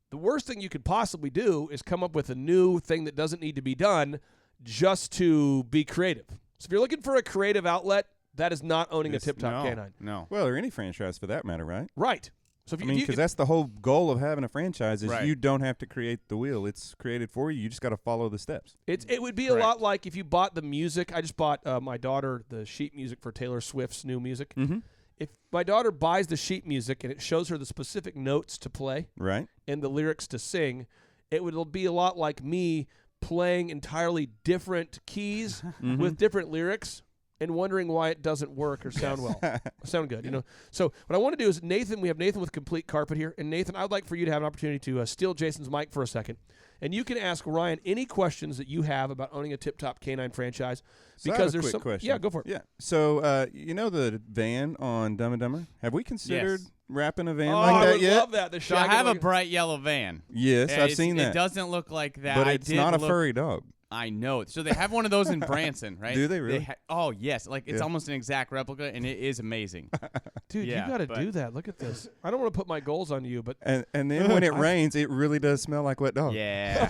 the worst thing you could possibly do is come up with a new thing that doesn't need to be done just to be creative. So if you're looking for a creative outlet, that is not owning a TipTop K9. No. Well, or any franchise for that matter, right? Right. So if I mean, because that's the whole goal of having a franchise is Right. you don't have to create the wheel. It's created for you. You just got to follow the steps. it would be a lot like if you bought the music. I just bought my daughter the sheet music for Taylor Swift's new music. Mm-hmm. If my daughter buys the sheet music and it shows her the specific notes to play Right. and the lyrics to sing, it would be a lot like me playing entirely different keys with different lyrics and wondering why it doesn't work or sound sound good, So what I want to do is we have Nathan with Complete Carpet here. And Nathan, I would like for you to have an opportunity to steal Jason's mic for a second. And you can ask Ryan any questions that you have about owning a TipTop K9 franchise. So Because I have a there's quick question. Yeah, go for it. Yeah. So, the van on Dumb and Dumber? Have we considered wrapping a van like I that would yet? love that. The So I Shaggy have a Dog- bright yellow van. Yes, Yeah, I've seen that. It doesn't look like that. but I it's did not a look- furry dog. I know. So they have one of those in Branson, right? Do they really? Oh, yes. Like, it's Yeah. almost an exact replica, and it is amazing. Dude, Yeah, you got to but- do that. Look at this. I don't want to put my goals on you, but And then when it rains, it really does smell like wet dog. Yeah.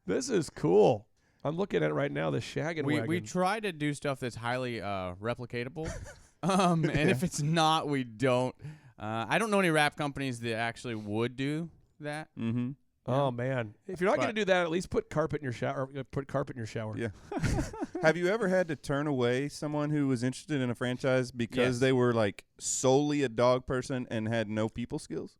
this is cool. I'm looking at it right now, the Shaggin' we Wagon. try to do stuff that's highly replicatable. And if it's not, we don't. I don't know any wrap companies that actually would do that. Mm-hmm. Oh man! If you're not going to But- do that, at least put carpet in your shower. Put carpet in your shower. Yeah. Have you ever had to turn away someone who was interested in a franchise because Yes. they were like solely a dog person and had no people skills?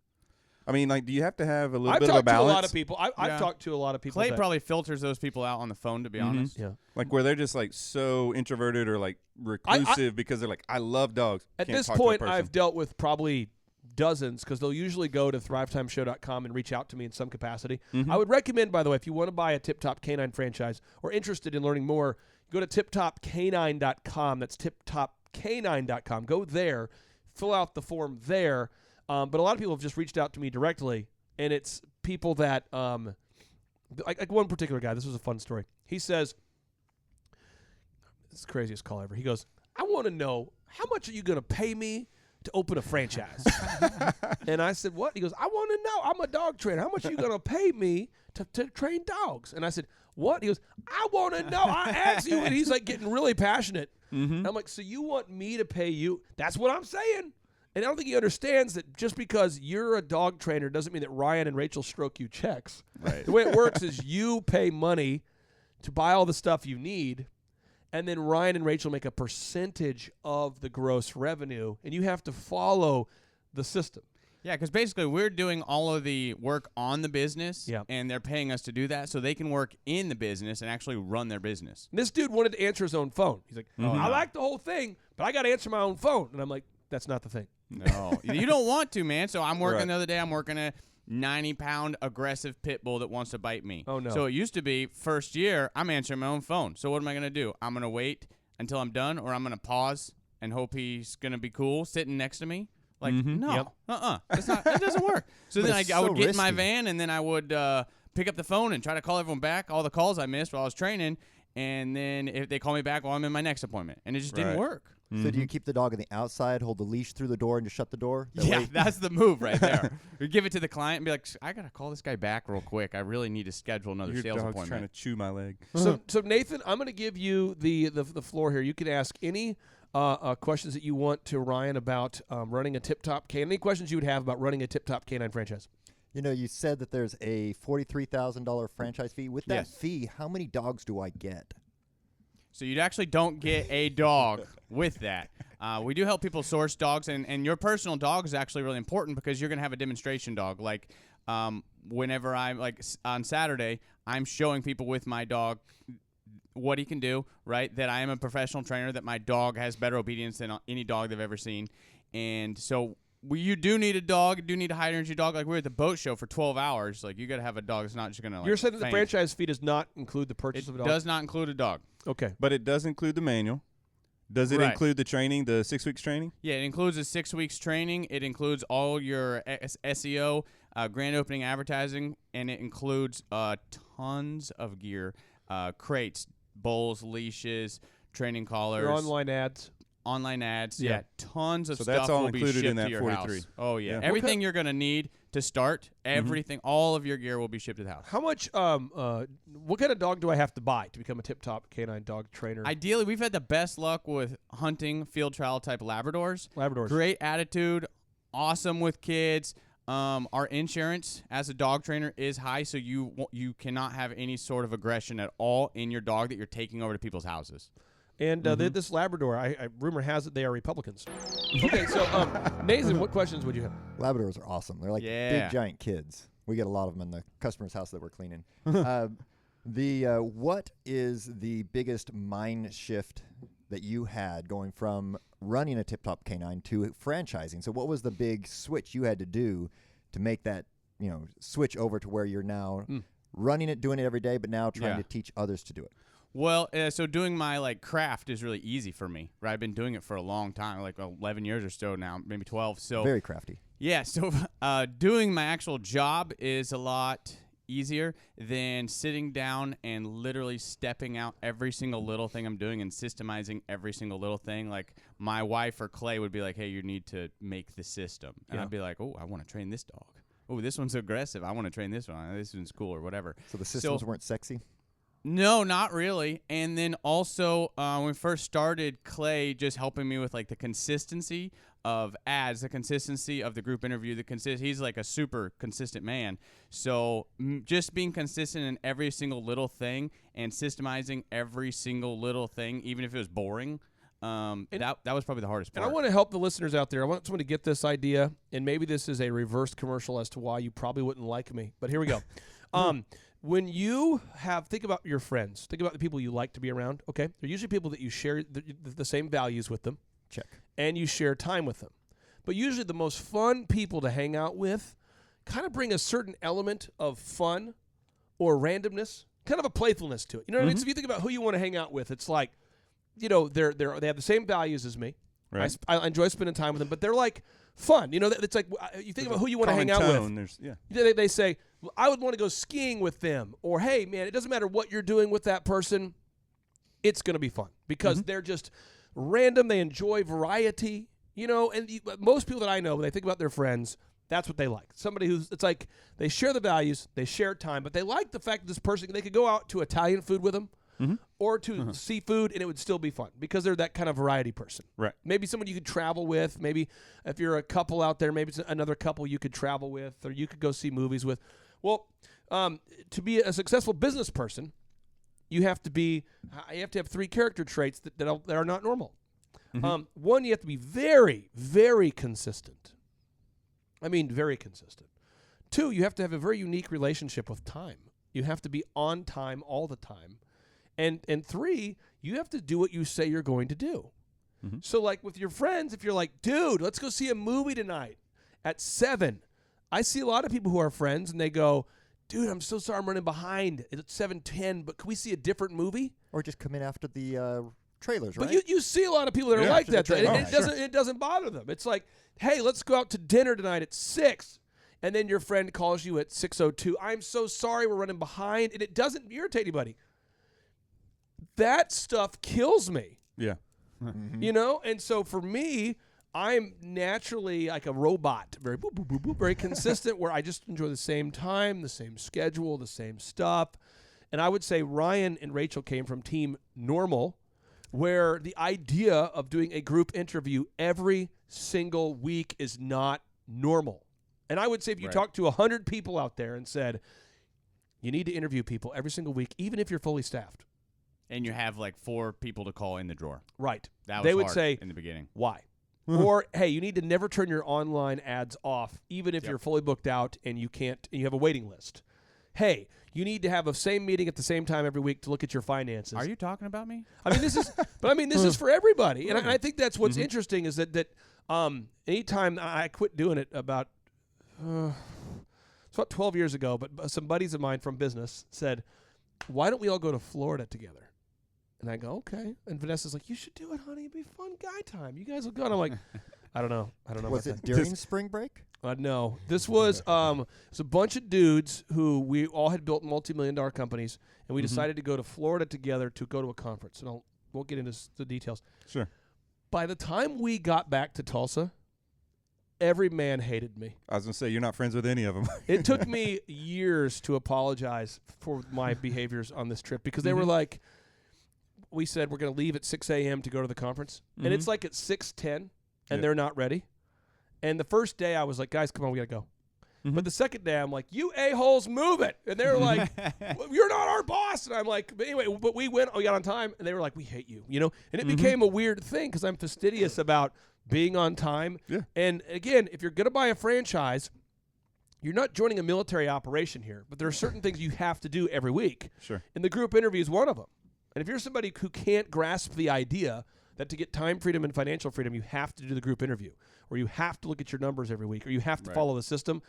I mean, like, do you have to have a little I've bit of a talked to a balance? lot of people. I've Yeah. talked to a lot of people. Clay that- probably filters those people out on the phone, to be honest. Yeah. Like where they're just like so introverted or like reclusive because they're like, I love dogs. At Can't this talk to a point, person. I've dealt with probably dozens because they'll usually go to thrivetimeshow.com and reach out to me in some capacity. Mm-hmm. I would recommend, by the way, if you want to buy a TipTop K9 franchise or interested in learning more, go to tiptopk9.com. That's tiptopk9.com. Go there, fill out the form there. But a lot of people have just reached out to me directly, and it's people that, like one particular guy. This was a fun story. He says, this is the craziest call ever. He goes, I want to know, how much are you going to pay me to open a franchise? And I said, what? He goes, I want to know. I'm a dog trainer. How much are you going to pay me to train dogs? And I said, what? He goes, I want to know. I asked you. And he's like getting really passionate. Mm-hmm. And I'm like, so you want me to pay you? That's what I'm saying. And I don't think he understands that just because you're a dog trainer doesn't mean that Ryan and Rachel stroke you checks. Right. The way it works is you pay money to buy all the stuff you need, and then Ryan and Rachel make a percentage of the gross revenue, and you have to follow the system. Yeah, because basically we're doing all of the work on the business, Yeah. and they're paying us to do that so they can work in the business and actually run their business. And this dude wanted to answer his own phone. He's like, I like the whole thing, but I got to answer my own phone. And I'm like, that's not the thing. No, you don't want to, man. So I'm working Right. the other day. I'm working a 90-pound aggressive pit bull that wants to bite me. Oh, no. So it used to be first year, I'm answering my own phone. So what am I going to do? I'm going to wait until I'm done, or I'm going to pause and hope he's going to be cool sitting next to me. Like, no, That's not, that doesn't work. So then I would get in my van, and then I would pick up the phone and try to call everyone back, all the calls I missed while I was training, and then if they call me back while I'm in my next appointment. And it just didn't Right. work. So do you keep the dog on the outside, hold the leash through the door, and just shut the door? That Yeah, way- that's the move right there. You give it to the client and be like, I got to call this guy back real quick. I really need to schedule another Your sales dog's appointment. trying to chew my leg. So Nathan, I'm going to give you the floor here. You can ask any questions that you want to Ryan about running a TipTop K9. Any questions you would have about running a TipTop K9 franchise? You know, you said that there's a $43,000 franchise fee. With that Yes. fee, how many dogs do I get? So you actually don't get a dog with that. We do help people source dogs, and your personal dog is actually really important because you're going to have a demonstration dog. Like whenever I'm, like on Saturday, I'm showing people with my dog what he can do, right? That I am a professional trainer, that my dog has better obedience than any dog they've ever seen. And so you do need a dog. You do need a high-energy dog. Like, we were at the boat show for 12 hours. Like, you got to have a dog that's not just going to, like, You're saying that the faint. franchise fee does not include the purchase of a dog? It does not include a dog. Okay. But it does include the manual. Does it Right. include the training, the 6 weeks training? Yeah, it includes a 6 weeks training. It includes all your SEO, grand opening advertising, and it includes tons of gear, crates, bowls, leashes, training collars. Your online ads. Online ads, Yeah. tons of So stuff that's all will be included shipped in that to your 43. house. Oh yeah, Yeah. everything you're gonna need to start, everything, all of your gear will be shipped to the house. How much? What kind of dog do I have to buy to become a TipTop K9 dog trainer? Ideally, we've had the best luck with hunting, field trial type Labradors. Labradors. Great attitude, awesome with kids. Our insurance as a dog trainer is high, so you cannot have any sort of aggression at all in your dog that you're taking over to people's houses. And this Labrador, I rumor has it they are Republicans. Okay, so Nathan, what questions would you have? Labradors are awesome. They're like big giant kids. We get a lot of them in the customer's house that we're cleaning. What is the biggest mind shift that you had going from running a TipTop K9 to franchising? So what was the big switch you had to do to make that, switch over to where you're now running it, doing it every day, but now trying to teach others to do it? Well, so doing my craft is really easy for me, right? I've been doing it for a long time, 11 years or so now, maybe 12. So very crafty. Yeah, so doing my actual job is a lot easier than sitting down and literally stepping out every single little thing I'm doing and systemizing every single little thing. Like, my wife or Clay would be like, hey, you need to make the system. And I'd be like, oh, I want to train this dog. Oh, this one's aggressive. I want to train this one. This one's cool or whatever. So the systems weren't sexy? No, not really. And then also, when we first started, Clay just helping me with the consistency of ads, the consistency of the group interview, he's like a super consistent man. So just being consistent in every single little thing and systemizing every single little thing, even if it was boring, that was probably the hardest part. And I want to help the listeners out there. I want someone to get this idea, and maybe this is a reverse commercial as to why you probably wouldn't like me. But here we go. When you think about your friends, think about the people you like to be around, okay? They're usually people that you share the same values with them. Check. And you share time with them. But usually the most fun people to hang out with kind of bring a certain element of fun or randomness, kind of a playfulness to it. You know what I mean? So if you think about who you want to hang out with, it's like, they have the same values as me. Right. I enjoy spending time with them, but they're like fun. It's like you think about who you want to hang out with. They say, well, I would want to go skiing with them, or hey, man, it doesn't matter what you're doing with that person. It's going to be fun because they're just random. They enjoy variety, and most people that I know, when they think about their friends, that's what they like. Somebody it's like they share the values, they share time, but they like the fact that this person, they could go out to Italian food with them. Or to seafood, and it would still be fun because they're that kind of variety person. Right. Maybe someone you could travel with. Maybe if you're a couple out there, maybe it's another couple you could travel with, or you could go see movies with. Well, to be a successful business person, you have to have 3 character traits that are not normal. One, you have to be very, very consistent. I mean, very consistent. 2, you have to have a very unique relationship with time. You have to be on time all the time. And 3, you have to do what you say you're going to do. So like with your friends, if you're like, dude, let's go see a movie tonight at 7. I see a lot of people who are friends and they go, dude, I'm so sorry I'm running behind. It's 7:10, but can we see a different movie? Or just come in after the trailers, right? But you see a lot of people that are like that. It doesn't bother them. It's like, hey, let's go out to dinner tonight at 6. And then your friend calls you at 6:02. I'm so sorry we're running behind. And it doesn't irritate anybody. That stuff kills me. Yeah. And so for me, I'm naturally like a robot, very boop, boop, boop, boop, very consistent, where I just enjoy the same time, the same schedule, the same stuff. And I would say Ryan and Rachel came from Team Normal, where the idea of doing a group interview every single week is not normal. And I would say if you talk to 100 people out there and said, you need to interview people every single week, even if you're fully staffed. And you have 4 people to call in the drawer. Right. That was they would hard say in the beginning. Why? Or, hey, you need to never turn your online ads off, even if you're fully booked out and you have a waiting list. hey, you need to have a same meeting at the same time every week to look at your finances. Are you talking about me? I mean, this is for everybody. And I think that's what's interesting is that anytime I quit doing it about, it's about 12 years ago, but some buddies of mine from business said, why don't we all go to Florida together? And I go, okay. And Vanessa's like, you should do it, honey. It'd be fun guy time. You guys will go. And I'm like, I don't know. Was about it that. during spring break? No. This was it's a bunch of dudes who we all had built multi-million-dollar companies, and we decided to go to Florida together to go to a conference. And we'll get into the details. Sure. By the time we got back to Tulsa, every man hated me. I was going to say, you're not friends with any of them. It took me years to apologize for my behaviors on this trip because they were like, we said we're going to leave at 6 a.m. to go to the conference. And it's like at 6:10, and they're not ready. And the first day I was like, guys, come on, we got to go. But the second day I'm like, you a-holes, move it. And they're like, well, you're not our boss. And I'm like, but anyway, but we went, we got on time. And they were like, we hate you, you know. And it became a weird thing because I'm fastidious about being on time. Yeah. And again, if you're going to buy a franchise, you're not joining a military operation here. But there are certain things you have to do every week. Sure. And the group interview is one of them. And if you're somebody who can't grasp the idea that to get time freedom and financial freedom, you have to do the group interview, or you have to look at your numbers every week, or you have to follow the system,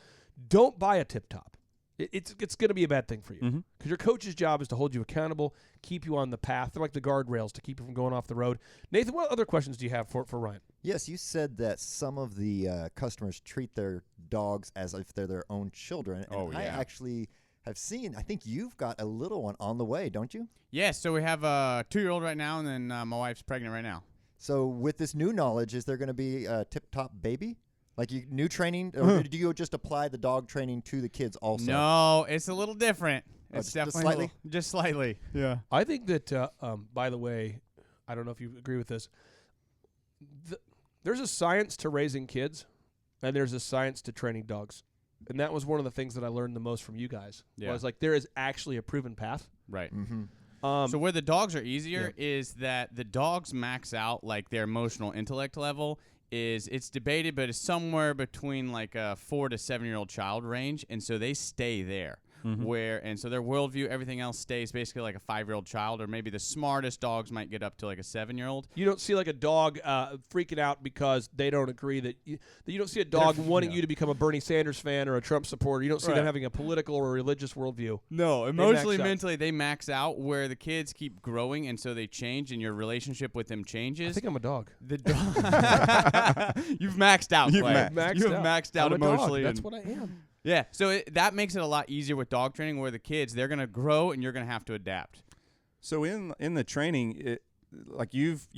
don't buy a TipTop. It's going to be a bad thing for you because your coach's job is to hold you accountable, keep you on the path. They're like the guardrails to keep you from going off the road. Nathan, what other questions do you have for Ryan? Yes, you said that some of the customers treat their dogs as if they're their own children. And I actually have seen, I think you've got a little one on the way, don't you? Yes, so we have a 2-year-old right now, and then my wife's pregnant right now. So with this new knowledge, is there going to be a TipTop baby? Like new training, or do you just apply the dog training to the kids also? No, it's a little different. It's definitely slightly? Just slightly. Yeah. I think that, by the way, I don't know if you agree with this. There's a science to raising kids, and there's a science to training dogs. And that was one of the things that I learned the most from you guys. Yeah. Was like there is actually a proven path. Right. So where the dogs are easier is that the dogs max out like their emotional intellect level it's debated, but it's somewhere between like a 4 to 7-year-old child range, and so they stay there. And so their worldview, everything else stays basically like a 5-year-old child, or maybe the smartest dogs might get up to like a 7-year-old. You don't see like a dog freaking out because they don't agree that you don't see a dog wanting you to become a Bernie Sanders fan or a Trump supporter. You don't see them having a political or religious worldview. No, emotionally, mentally, they max out where the kids keep growing, and so they change, and your relationship with them changes. I think I'm a dog. The dog. You've maxed out. You've maxed out emotionally. That's what I am. Yeah, so that makes it a lot easier with dog training, where the kids, they're going to grow and you're going to have to adapt. So in the training, like you've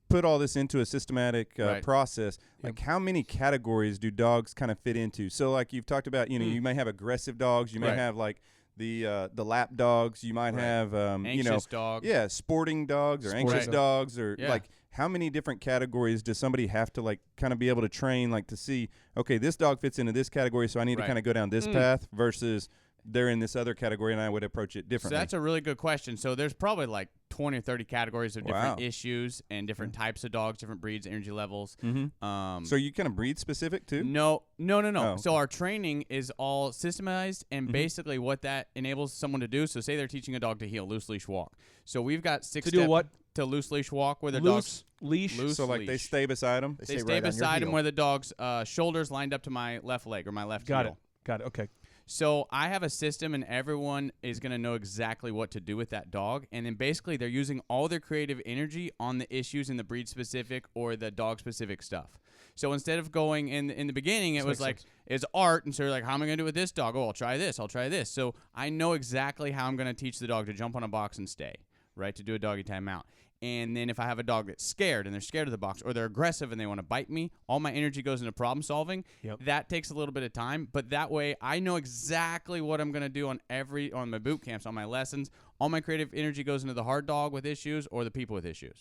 put all this into a systematic process. Like how many categories do dogs kind of fit into? So like you've talked about, you may have aggressive dogs, you may have like the lap dogs, you might have anxious dogs. Yeah, sporting dogs or anxious dogs, or like how many different categories does somebody have to like kind of be able to train, like to see, okay, this dog fits into this category, so I need to kind of go down this path versus they're in this other category, and I would approach it differently. So that's a really good question. So there's probably like 20 or 30 categories of different issues and different types of dogs, different breeds, energy levels. So you kind of breed specific too? No. Oh. So our training is all systematized, and basically what that enables someone to do. So say they're teaching a dog to heel, loose leash walk. So we've got 6 steps. To do what? To loose leash walk, where the loose dog's leash. So like they stay beside them. They stay beside him, where the dog's shoulders lined up to my left leg or my left heel. Got it. Okay. So I have a system, and everyone is going to know exactly what to do with that dog. And then basically they're using all their creative energy on the issues in the breed-specific or the dog-specific stuff. So instead of going in the beginning, it was like, it's art. And so you're like, how am I going to do it with this dog? Oh, I'll try this. So I know exactly how I'm going to teach the dog to jump on a box and stay, right, to do a doggy timeout. And then if I have a dog that's scared and they're scared of the box, or they're aggressive and they want to bite me, all my energy goes into problem solving. That takes a little bit of time, but that way I know exactly what I'm going to do on my boot camps, on my lessons. All my creative energy goes into the hard dog with issues or the people with issues.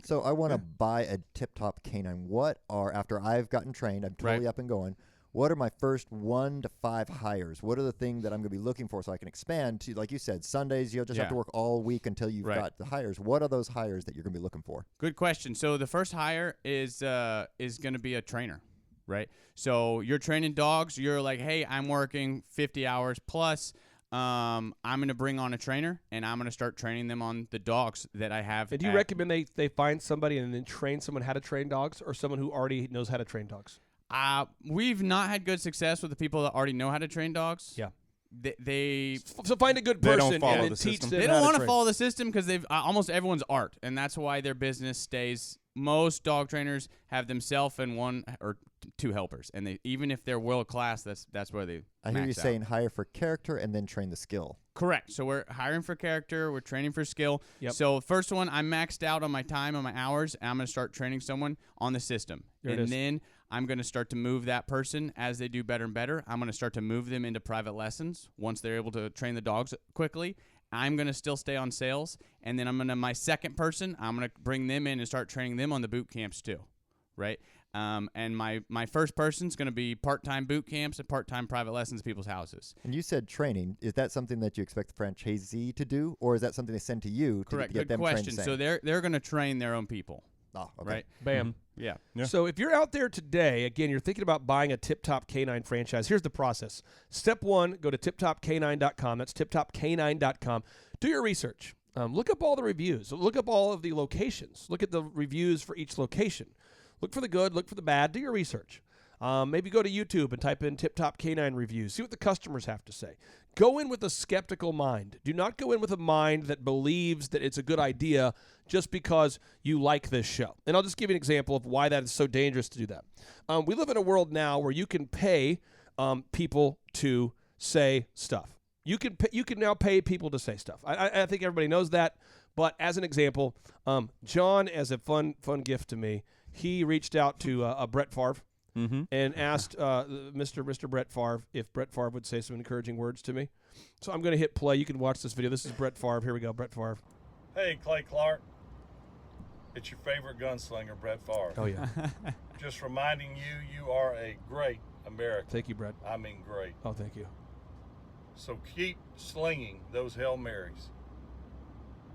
So I want to buy a TipTop K9. What are, after I've gotten trained, I'm totally up and going, what are my first 1 to 5 hires? What are the things that I'm going to be looking for so I can expand to, like you said, Sundays, you'll just have to work all week until you've got the hires. What are those hires that you're going to be looking for? Good question. So the first hire is going to be a trainer, right? So you're training dogs. You're like, hey, I'm working 50 hours plus. I'm going to bring on a trainer, and I'm going to start training them on the dogs that I have. And do you recommend they find somebody and then train someone how to train dogs, or someone who already knows how to train dogs? We've not had good success with the people that already know how to train dogs. Yeah. So find a good They don't person follow and the teach system. them they how don't to want to train. follow the system because they've almost everyone's art, and that's why their business stays. Most dog trainers have themselves and one or two helpers, and they even if they're world class, that's where they. I hear you max out. saying hire for character and then train the skill. Correct. So we're hiring for character. We're training for skill. Yep. So first one, I'm maxed out on my time, on my hours, and I'm going to start training someone on the system. There it and is. then I'm going to start to move that person as they do better and better. I'm going to start to move them into private lessons once they're able to train the dogs quickly. I'm going to still stay on sales. And then my second person, I'm going to bring them in and start training them on the boot camps too. Right? And my first person's going to be part-time boot camps and part-time private lessons at people's houses. And you said training. Is that something that you expect the franchisee to do, or is that something they send to you to Correct. get Good them question. trained the So same? they're going to train their own people. Oh, okay. Right? Bam. Yeah. Yeah. So if you're out there today, again, you're thinking about buying a TipTop K9 franchise, here's the process. Step one, go to tiptopk9.com. That's tiptopk9.com. Do your research. Look up all the reviews. Look up all of the locations. Look at the reviews for each location. Look for the good. Look for the bad. Do your research. Maybe go to YouTube and type in TipTop K9 reviews. See what the customers have to say. Go in with a skeptical mind. Do not go in with a mind that believes that it's a good idea just because you like this show. And I'll just give you an example of why that is so dangerous to do that. We live in a world now where you can pay people to say stuff. You can now pay people to say stuff. I think everybody knows that. But as an example, John, as a fun gift to me, he reached out to Brett Favre. Mm-hmm. And asked Mr. Brett Favre if Brett Favre would say some encouraging words to me. So I'm going to hit play. You can watch this video. This is Brett Favre. Here we go, Brett Favre. Hey, Clay Clark. It's your favorite gunslinger, Brett Favre. Oh, yeah. Just reminding you are a great American. Thank you, Brett. I mean great. Oh, thank you. So keep slinging those Hail Marys.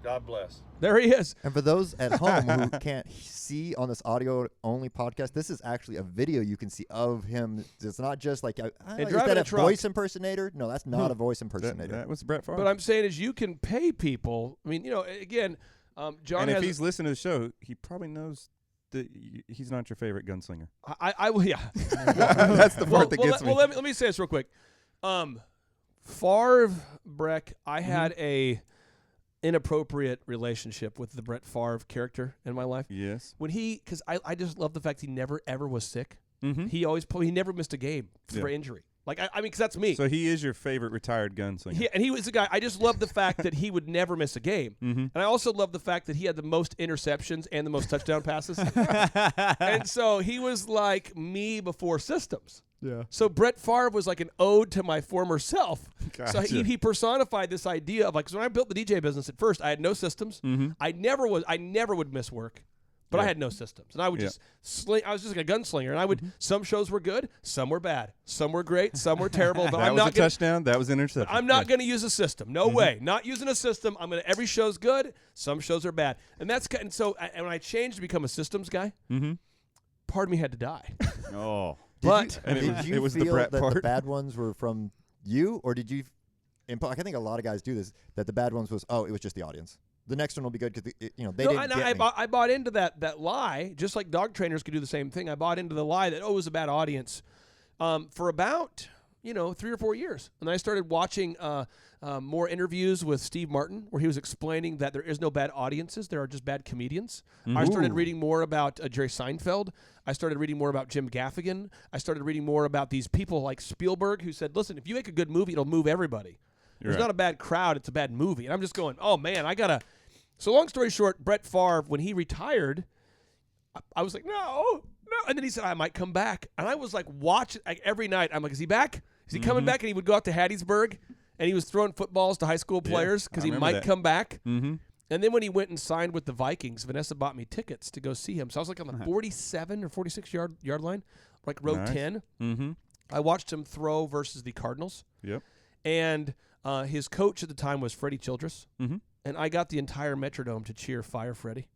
God bless. There he is. And for those at home who can't see on this audio-only podcast, this is actually a video you can see of him. It's not just like, is driving that a a truck. voice impersonator? No, that's not a voice impersonator. That was Brett Favre. But I'm saying is you can pay people. I mean, again, John and has if he's listening to the show, he probably knows that he's not your favorite gunslinger. I will, yeah. That's the part that gets me. Well, let me say this real quick. Favre, Breck, I had a inappropriate relationship with the Brett Favre character in my life. Yes. When because I just love the fact he never ever was sick. Mm-hmm. He never missed a game for injury. Like I mean, because that's me. So he is your favorite retired gunslinger. And he was the guy. I just love the fact that he would never miss a game, and I also love the fact that he had the most interceptions and the most touchdown passes. And so he was like me before systems. Yeah. So Brett Favre was like an ode to my former self. Gotcha. So he personified this idea of like, so when I built the DJ business at first, I had no systems. I never would miss work, but I had no systems, and I would just sling. I was just like a gunslinger, and I would. Some shows were good, some were bad, some were great, some were terrible. But That I'm was not a touchdown. That was an interception. I'm not going to use a system. No way. Not using a system. Every show's good. Some shows are bad, and so when I changed to become a systems guy, part of me had to die. Oh. But Did you it was the feel Brett that part. the bad ones were from you, or did you? I think a lot of guys do this. That the bad ones was, it was just the audience. The next one will be good because they didn't get me. I bought into that lie, just like dog trainers could do the same thing. I bought into the lie that it was a bad audience for about 3 or 4 years, and I started watching more interviews with Steve Martin, where he was explaining that there is no bad audiences, there are just bad comedians. I started reading more about Jerry Seinfeld. I started reading more about Jim Gaffigan. I started reading more about these people like Spielberg, who said, listen, if you make a good movie, it'll move everybody. There's not a bad crowd, it's a bad movie. And I'm just going, oh, man, I got to. So long story short, Brett Favre, when he retired, I was like, no. And then he said, I might come back. And I was like, watching every night. I'm like, is he back? Is he coming back? And he would go out to Hattiesburg, and he was throwing footballs to high school players because he might come back. Mm-hmm. And then when he went and signed with the Vikings, Vanessa bought me tickets to go see him. So I was like on the 47 or 46 yard line, like row 10. Mm-hmm. I watched him throw versus the Cardinals. Yep. And his coach at the time was Freddie Childress. Mm-hmm. And I got the entire Metrodome to cheer Fire Freddie.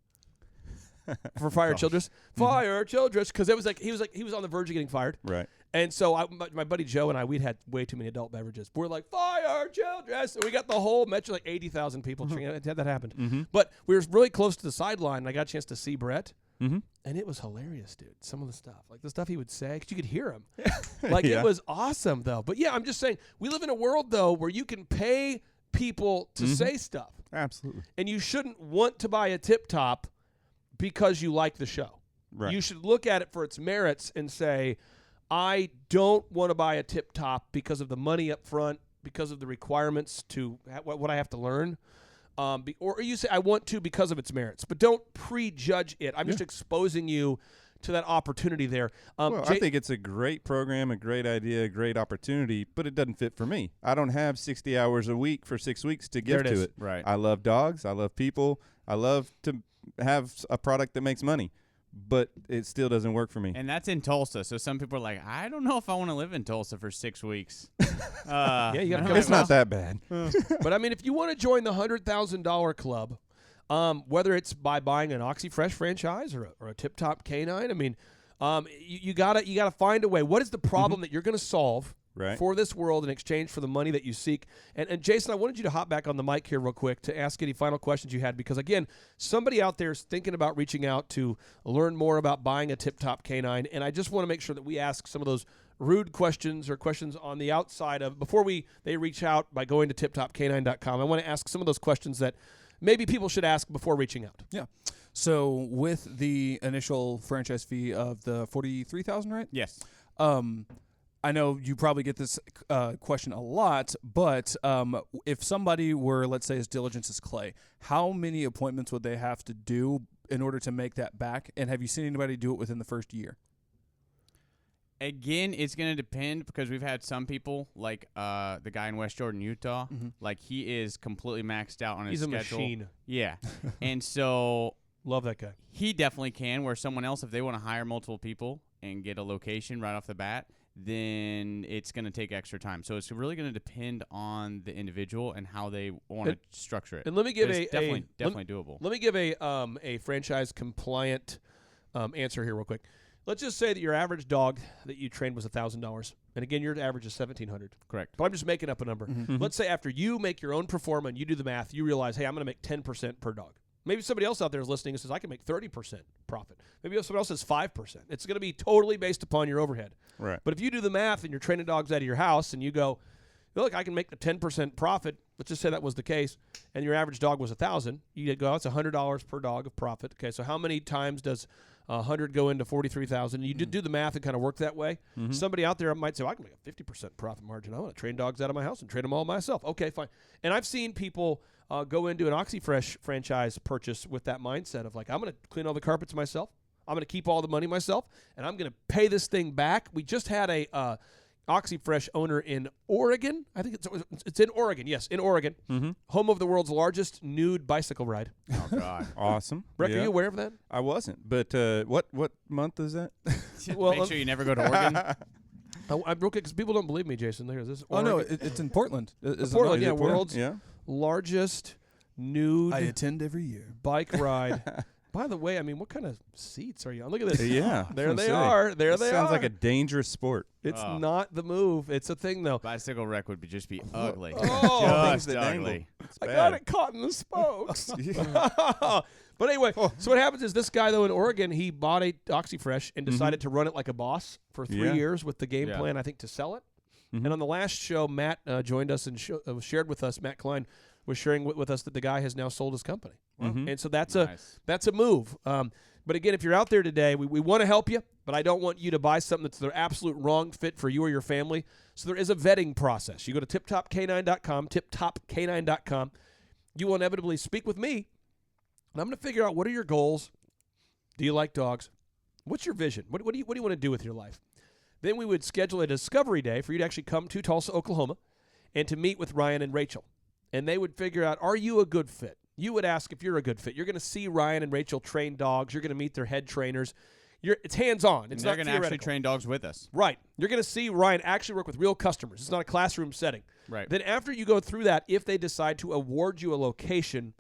For Fire Childress. Fire Childress. Because it was like he was on the verge of getting fired. Right. And so my buddy Joe and I, we'd had way too many adult beverages. We're like, fire children. So we got the whole metro, like 80,000 people. That happened. But we were really close to the sideline, and I got a chance to see Brett. And it was hilarious, dude. Some of the stuff, like the stuff he would say, because you could hear him. Like, it was awesome, though. But, yeah, I'm just saying, we live in a world, though, where you can pay people to say stuff. Absolutely. And you shouldn't want to buy a Tip Top because you like the show. Right. You should look at it for its merits and say, I don't want to buy a Tip Top because of the money up front, because of the requirements to what I have to learn. Or you say, I want to because of its merits. But don't prejudge it. I'm just exposing you to that opportunity there. I think it's a great program, a great idea, a great opportunity, but it doesn't fit for me. I don't have 60 hours a week for 6 weeks to give to it. Right. I love dogs. I love people. I love to have a product that makes money, but it still doesn't work for me. And that's in Tulsa. So some people are like, I don't know if I want to live in Tulsa for 6 weeks. Yeah, you got to come. It's not that bad. But, I mean, if you want to join the $100,000 club, whether it's by buying an OxyFresh franchise or a Tip Top K9, I mean, you gotta find a way. What is the problem that you're going to solve for this world in exchange for the money that you seek? And Jason, I wanted you to hop back on the mic here real quick to ask any final questions you had, because, again, somebody out there is thinking about reaching out to learn more about buying a Tip Top K9, and I just want to make sure that we ask some of those rude questions or questions on the outside of before they reach out by going to tiptopk9.com. I want to ask some of those questions that maybe people should ask before reaching out. Yeah. So with the initial franchise fee of the $43,000, right? Yes. I know you probably get this question a lot, but if somebody were, let's say, as diligent as Clay, how many appointments would they have to do in order to make that back? And have you seen anybody do it within the first year? Again, it's going to depend, because we've had some people, like the guy in West Jordan, Utah, like he is completely maxed out on his schedule. He's a machine. Yeah. And so love that guy. He definitely can, where someone else, if they want to hire multiple people and get a location right off the bat, then it's going to take extra time. So it's really going to depend on the individual and how they want to structure it. And let me give definitely doable. Let me give a franchise compliant answer here real quick. Let's just say that your average dog that you trained was $1,000, and again, your average is $1,700. Correct. But I'm just making up a number. Let's say after you make your own performa and you do the math, you realize, hey, I'm going to make 10% per dog. Maybe somebody else out there is listening and says, I can make 30% profit. Maybe somebody else says 5%. It's going to be totally based upon your overhead. Right. But if you do the math and you're training dogs out of your house and you go, look, I can make the 10% profit. Let's just say that was the case, and your average dog was $1,000. You go, it's $100 per dog of profit. Okay, so how many times does 100 go into 43,000? You do the math and kind of work that way. Somebody out there might say, well, I can make a 50% profit margin. I want to train dogs out of my house and train them all myself. Okay, fine. And I've seen people go into an OxyFresh franchise purchase with that mindset of like, I'm going to clean all the carpets myself. I'm going to keep all the money myself, and I'm going to pay this thing back. We just had a OxyFresh owner in Oregon. I think it's in Oregon. Yes, in Oregon. Home of the world's largest nude bicycle ride. Oh, God. Awesome. Rick, are you aware of that? I wasn't. But what month is that? Well, make sure you never go to Oregon. I'm real quick because people don't believe me, Jason. There's this. Oh, no, it's in Portland. Portland, yeah, world's largest nude. I attend every year. Bike ride. By the way, I mean, what kind of seats are you on? Look at this. Yeah. There they are. There they are. Sounds like a dangerous sport. It's not the move. It's a thing, though. Bicycle wreck would just be ugly. Just ugly. I got it caught in the spokes. But anyway, so what happens is this guy, though, in Oregon, he bought a OxyFresh and decided to run it like a boss for 3 years with the game plan, I think, to sell it. And on the last show, Matt joined us and shared with us, Matt Klein was sharing with us that the guy has now sold his company. And so that's a move. But again, if you're out there today, we want to help you, but I don't want you to buy something that's the absolute wrong fit for you or your family. So there is a vetting process. You go to tiptopk9.com, tiptopk9.com. You will inevitably speak with me, and I'm going to figure out what are your goals. Do you like dogs? What's your vision? What do you want to do with your life? Then we would schedule a discovery day for you to actually come to Tulsa, Oklahoma, and to meet with Ryan and Rachel. And they would figure out, are you a good fit? You would ask if you're a good fit. You're going to see Ryan and Rachel train dogs. You're going to meet their head trainers. It's hands-on. It's not theoretical. They're going to actually train dogs with us. Right. You're going to see Ryan actually work with real customers. It's not a classroom setting. Right. Then after you go through that, if they decide to award you a location,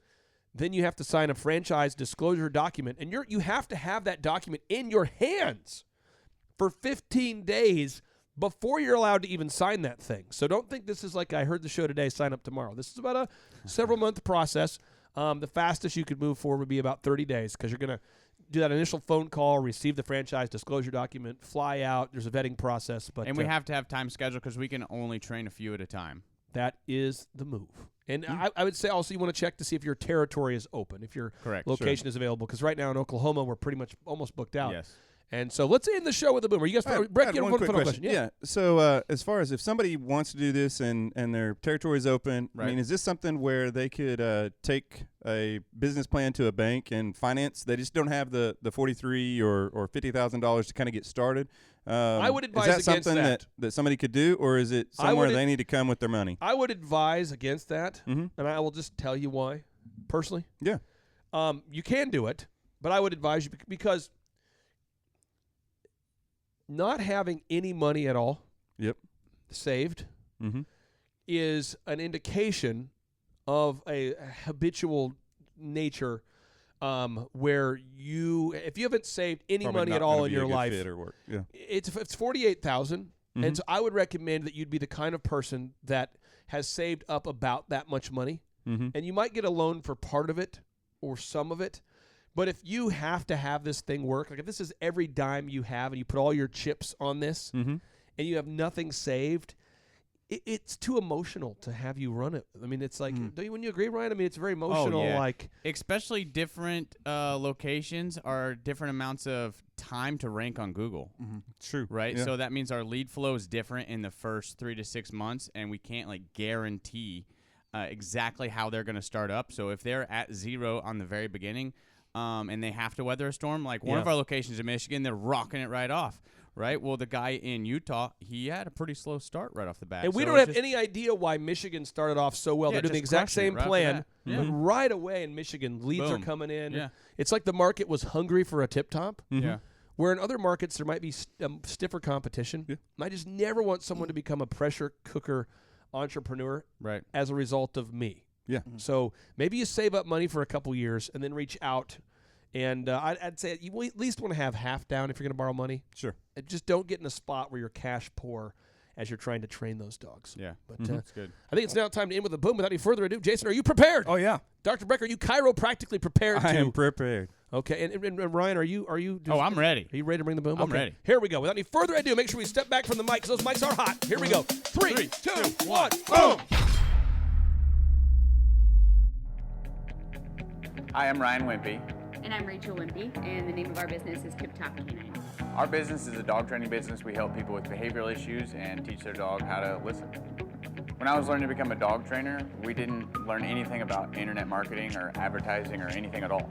then you have to sign a franchise disclosure document. And you have to have that document in your hands for 15 days before you're allowed to even sign that thing. So don't think this is like I heard the show today, sign up tomorrow. This is about a several-month process. The fastest you could move forward would be about 30 days because you're going to do that initial phone call, receive the franchise disclosure document, fly out. There's a vetting process. And we have to have time scheduled because we can only train a few at a time. That is the move. And I would say also you want to check to see if your territory is open, if your location is available. Because right now in Oklahoma, we're pretty much almost booked out. Yes. And so let's end the show with a boomer. You guys, Brett, you have one final question. Yeah. So as far as if somebody wants to do this and their territory is open, I mean, is this something where they could take a business plan to a bank and finance? They just don't have the $43,000 or $50,000 to kind of get started. I would advise against against something that somebody could do, or is it somewhere they need to come with their money? I would advise against that, and I will just tell you why, personally. Yeah. You can do it, but I would advise you because not having any money at all saved is an indication of a habitual nature where if you haven't saved any money at all in your life, it's $48,000, and so I would recommend that you'd be the kind of person that has saved up about that much money, and you might get a loan for part of it or some of it. But if you have to have this thing work, like if this is every dime you have and you put all your chips on this and you have nothing saved, it's too emotional to have you run it. I mean, it's like, wouldn't you agree, Ryan? I mean, it's very emotional. Oh, yeah. Like, especially different locations are different amounts of time to rank on Google. True. Right? Yeah. So that means our lead flow is different in the first 3 to 6 months, and we can't like guarantee exactly how they're going to start up. So if they're at 0 on the very beginning, and they have to weather a storm, like one of our locations in Michigan, they're rocking it right off, right? Well, the guy in Utah, he had a pretty slow start right off the bat. And we don't have any idea why Michigan started off so well. They're doing the exact same plan, but right away in Michigan, leads are coming in. Yeah. It's like the market was hungry for a tip top. Yeah. Where in other markets, there might be stiffer competition. Yeah. And I just never want someone to become a pressure cooker entrepreneur as a result of me. Yeah. So maybe you save up money for a couple years and then reach out. And I'd say you at least want to have half down if you're going to borrow money. Sure. And just don't get in a spot where you're cash poor as you're trying to train those dogs. Yeah. But that's good. I think it's now time to end with a boom. Without any further ado, Jason, are you prepared? Oh, yeah. Dr. Becker, are you chiropractically prepared? I am prepared. Okay. And Ryan, are you? I'm ready. Are you ready to bring the boom? I'm ready. Here we go. Without any further ado, make sure we step back from the mic because those mics are hot. Here we go. 3, 2, 1, boom. Hi, I'm Ryan Wimpey. And I'm Rachel Wimpey, and the name of our business is TipTop K9. Our business is a dog training business. We help people with behavioral issues and teach their dog how to listen. When I was learning to become a dog trainer, we didn't learn anything about internet marketing or advertising or anything at all,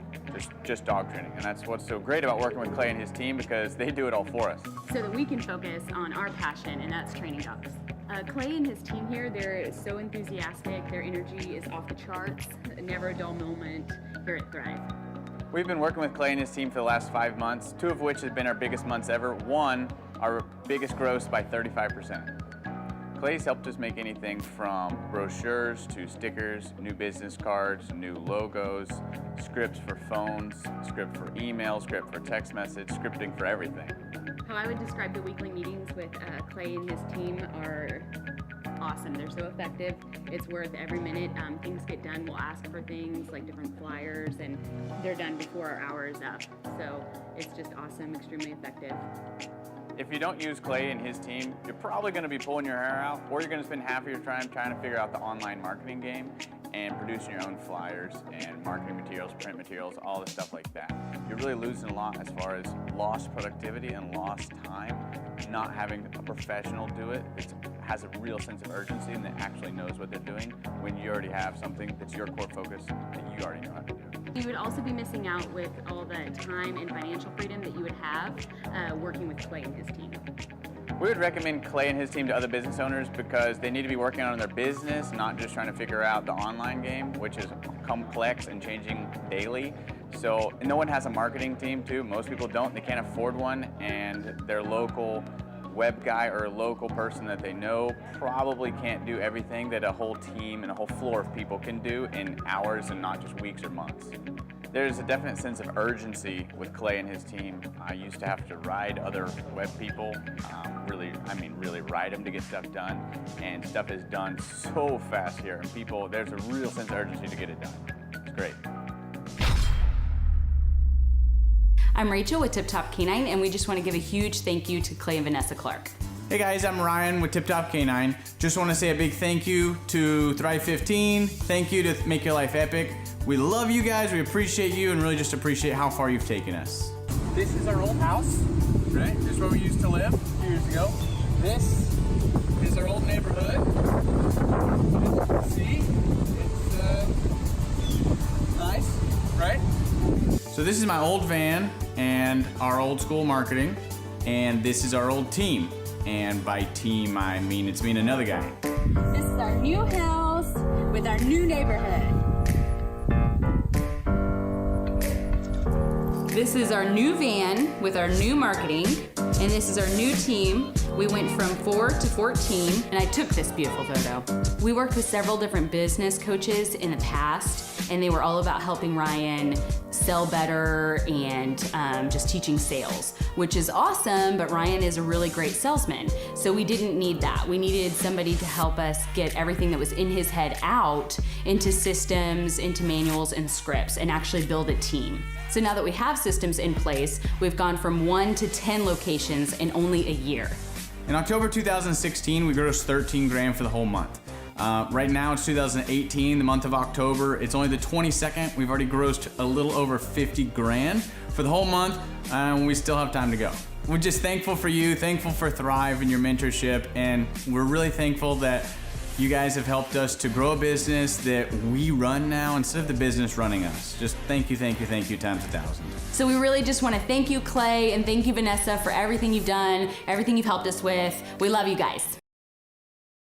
just dog training. And that's what's so great about working with Clay and his team because they do it all for us. So that we can focus on our passion, and that's training dogs. Clay and his team here, they're so enthusiastic. Their energy is off the charts. Never a dull moment here at Thrive. We've been working with Clay and his team for the last 5 months, 2 of which have been our biggest months ever. 1, our biggest gross by 35%. Clay's helped us make anything from brochures to stickers, new business cards, new logos, scripts for phones, script for email, script for text message, scripting for everything. How I would describe the weekly meetings with Clay and his team are awesome. They're so effective. It's worth every minute. Things get done. We'll ask for things like different flyers, and they're done before our hour is up. So it's just awesome, extremely effective. If you don't use Clay and his team, you're probably going to be pulling your hair out, or you're going to spend half of your time trying to figure out the online marketing game and producing your own flyers and marketing materials, print materials, all the stuff like that. You're really losing a lot as far as lost productivity and lost time, not having a professional do it that has a real sense of urgency and that actually knows what they're doing when you already have something that's your core focus that you already know how to do. You would also be missing out with all the time and financial freedom that you would have working with Clay and his team. We would recommend Clay and his team to other business owners because they need to be working on their business, not just trying to figure out the online game, which is complex and changing daily. So no one has a marketing team too. Most people don't. They can't afford one, and their local web guy or a local person that they know probably can't do everything that a whole team and a whole floor of people can do in hours and not just weeks or months. There's a definite sense of urgency with Clay and his team. I used to have to ride other web people, really ride them to get stuff done, and stuff is done so fast here. And there's a real sense of urgency to get it done. It's great. I'm Rachel with TipTop K9, and we just want to give a huge thank you to Clay and Vanessa Clark. Hey guys, I'm Ryan with TipTop K9. Just want to say a big thank you to Thrive 15. Thank you to Make Your Life Epic. We love you guys, we appreciate you, and really just appreciate how far you've taken us. This is our old house, right? This is where we used to live a few years ago. This is our old neighborhood. See? It's nice, right? So this is my old van and our old school marketing, and this is our old team. And by team, I mean it's me and another guy. This is our new house with our new neighborhood. This is our new van with our new marketing, and this is our new team. We went from 4 to 14, and I took this beautiful photo. We worked with several different business coaches in the past, and they were all about helping Ryan sell better and just teaching sales, which is awesome, but Ryan is a really great salesman. So we didn't need that. We needed somebody to help us get everything that was in his head out into systems, into manuals and scripts, and actually build a team. So now that we have systems in place, we've gone from 1 to 10 locations in only a year. In October 2016, we grossed 13 grand for the whole month. Right now it's 2018, the month of October. It's only the 22nd. We've already grossed a little over 50 grand for the whole month, and we still have time to go. We're just thankful for you, thankful for Thrive and your mentorship, and we're really thankful that you guys have helped us to grow a business that we run now instead of the business running us. Just thank you times 1,000. So we really just want to thank you, Clay, and thank you, Vanessa, for everything you've done, everything you've helped us with. We love you guys.